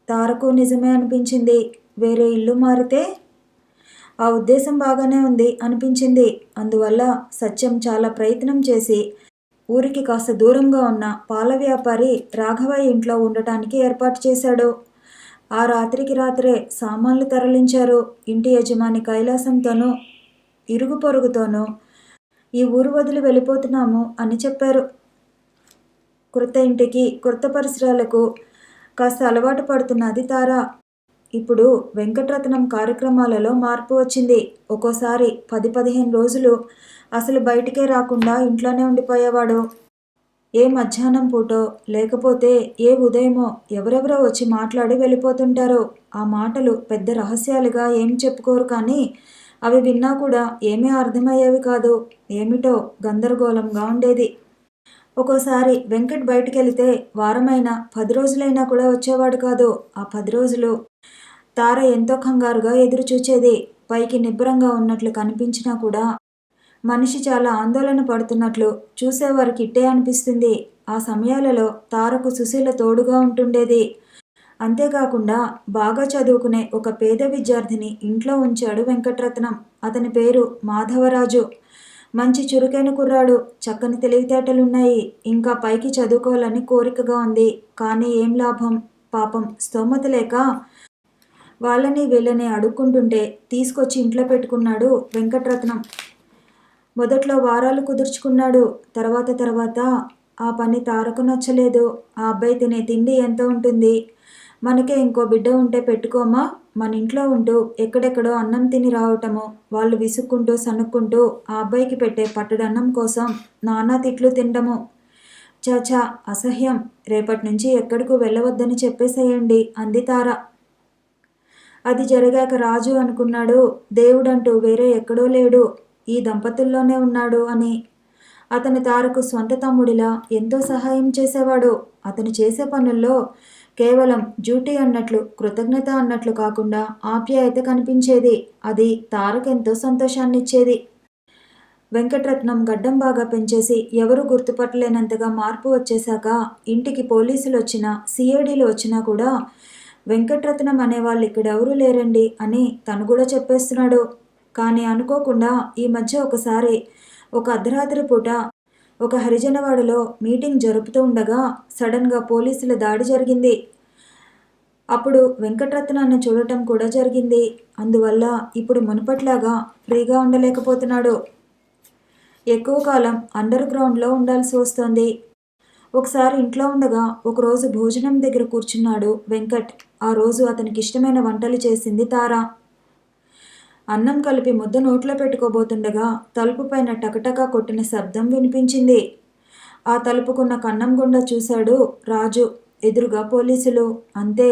తారకు నిజమే అనిపించింది. వేరే ఇల్లు మారితే? ఆ ఉద్దేశం బాగానే ఉంది అనిపించింది. అందువల్ల సత్యం చాలా ప్రయత్నం చేసి ఊరికి కాస్త దూరంగా ఉన్న పాల వ్యాపారి రాఘవయ్య ఇంట్లో ఉండటానికి ఏర్పాటు చేశాడు. ఆ రాత్రికి రాత్రే సామాన్లు తరలించారు. ఇంటి యజమాని కైలాసంతోనూ ఇరుగు పొరుగుతోనూ ఈ ఊరు వదిలి వెళ్ళిపోతున్నాము అని చెప్పారు. క్రొత్త ఇంటికి, క్రొత్త పరిసరాలకు కాస్త అలవాటు పడుతున్నది తార. ఇప్పుడు వెంకటరత్నం కార్యక్రమాలలో మార్పు వచ్చింది. ఒక్కోసారి 10-15 రోజులు అసలు బయటికే రాకుండా ఇంట్లోనే ఉండిపోయేవాడు. ఏ మధ్యాహ్నం పూటో లేకపోతే ఏ ఉదయమో ఎవరెవరో వచ్చి మాట్లాడి వెళ్ళిపోతుంటారు. ఆ మాటలు పెద్ద రహస్యాలుగా ఏం చెప్పుకోరు, కానీ అవి విన్నా కూడా ఏమీ అర్థమయ్యేవి కాదు. ఏమిటో గందరగోళంగా ఉండేది. ఒక్కోసారి వెంకట్ బయటికెళితే వారమైనా 10 రోజులైనా కూడా వచ్చేవాడు కాదు. ఆ 10 రోజులు తార ఎంతో కంగారుగా ఎదురు చూచేది. పైకి నిబ్బరంగా ఉన్నట్లు కనిపించినా కూడా మనిషి చాలా ఆందోళన పడుతున్నట్లు చూసేవారికి ఇట్టే అనిపిస్తుంది. ఆ సమయాలలో తారకు సుశీల తోడుగా ఉంటుండేది. అంతేకాకుండా బాగా చదువుకునే ఒక పేద విద్యార్థిని ఇంట్లో ఉంచాడు వెంకట్రత్నం. అతని పేరు మాధవరాజు. మంచి చురుకైన కుర్రాడు, చక్కని తెలివితేటలున్నాయి. ఇంకా పైకి చదువుకోవాలని కోరికగా ఉంది. కానీ ఏం లాభం, పాపం స్తోమత లేక వాళ్ళని వీళ్ళని అడుక్కుంటుంటే తీసుకొచ్చి ఇంట్లో పెట్టుకున్నాడు వెంకట్రత్నం. మొదట్లో వారాలు కుదుర్చుకున్నాడు. తర్వాత ఆ పని తారకు నచ్చలేదు. ఆ అబ్బాయి తినే తిండి ఎంత ఉంటుంది, మనకే ఇంకో బిడ్డ ఉంటే పెట్టుకోమా, మన ఇంట్లో ఉంటూ ఎక్కడెక్కడో అన్నం తిని రావటము, వాళ్ళు విసుక్కుంటూ సనుక్కుంటూ ఆ అబ్బాయికి పెట్టే పట్టడన్నం కోసం నానా తిట్లు తినడము. చాచా అసహ్యం, రేపటి నుంచి ఎక్కడికి వెళ్ళవద్దని చెప్పేసేయండి అంది తార. అది జరిగాక రాజు అనుకున్నాడు, దేవుడంటూ వేరే ఎక్కడో లేడు, ఈ దంపతుల్లోనే ఉన్నాడు అని. అతను తారకు స్వంత తమ్ముడిలా ఎంతో సహాయం చేసేవాడు. అతను చేసే పనుల్లో కేవలం డ్యూటీ అన్నట్లు, కృతజ్ఞత అన్నట్లు కాకుండా ఆప్యాయత కనిపించేది. అది తారకెంతో సంతోషాన్నిచ్చేది. వెంకట్రత్నం గడ్డం బాగా పెంచేసి ఎవరూ గుర్తుపట్టలేనంతగా మార్పు వచ్చేశాక ఇంటికి పోలీసులు వచ్చినా, సిఐడీలు వచ్చినా కూడా వెంకట్రత్నం అనేవాళ్ళు ఇక్కడెవరూ లేరండి అని తను కూడా చెప్పేస్తున్నాడు. కానీ అనుకోకుండా ఈ మధ్య ఒకసారి ఒక అర్ధరాత్రి పూట ఒక హరిజనవాడలో మీటింగ్ జరుపుతూ ఉండగా సడన్గా పోలీసుల దాడి జరిగింది. అప్పుడు వెంకట్రత్నాన్ని చూడటం కూడా జరిగింది. అందువల్ల ఇప్పుడు మునుపట్లాగా ఫ్రీగా ఉండలేకపోతున్నాడు. ఎక్కువ కాలం అండర్ గ్రౌండ్లో ఉండాల్సి వస్తోంది. ఒకసారి ఇంట్లో ఉండగా ఒకరోజు భోజనం దగ్గర కూర్చున్నాడు వెంకట్. ఆ రోజు అతనికి ఇష్టమైన వంటలు చేసింది తార. అన్నం కలిపి ముద్ద నోట్లో పెట్టుకోబోతుండగా తలుపు పైన టకటకా కొట్టిన శబ్దం వినిపించింది. ఆ తలుపుకున్న కన్నం గుండా చూశాడు రాజు. ఎదురుగా పోలీసులు. అంతే,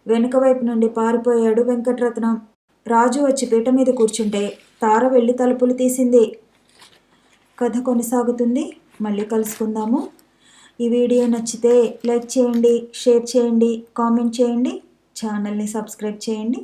వెనుక వైపు నుండి పారిపోయాడు వెంకట్రత్నం. రాజు వచ్చి పీట మీద కూర్చుంటే తార వెళ్ళి తలుపులు తీసింది. కథ కొనసాగుతుంది. మళ్ళీ కలుసుకుందాము. ఈ వీడియో నచ్చితే లైక్ చేయండి, షేర్ చేయండి, కామెంట్ చేయండి, ఛానల్ని సబ్స్క్రైబ్ చేయండి.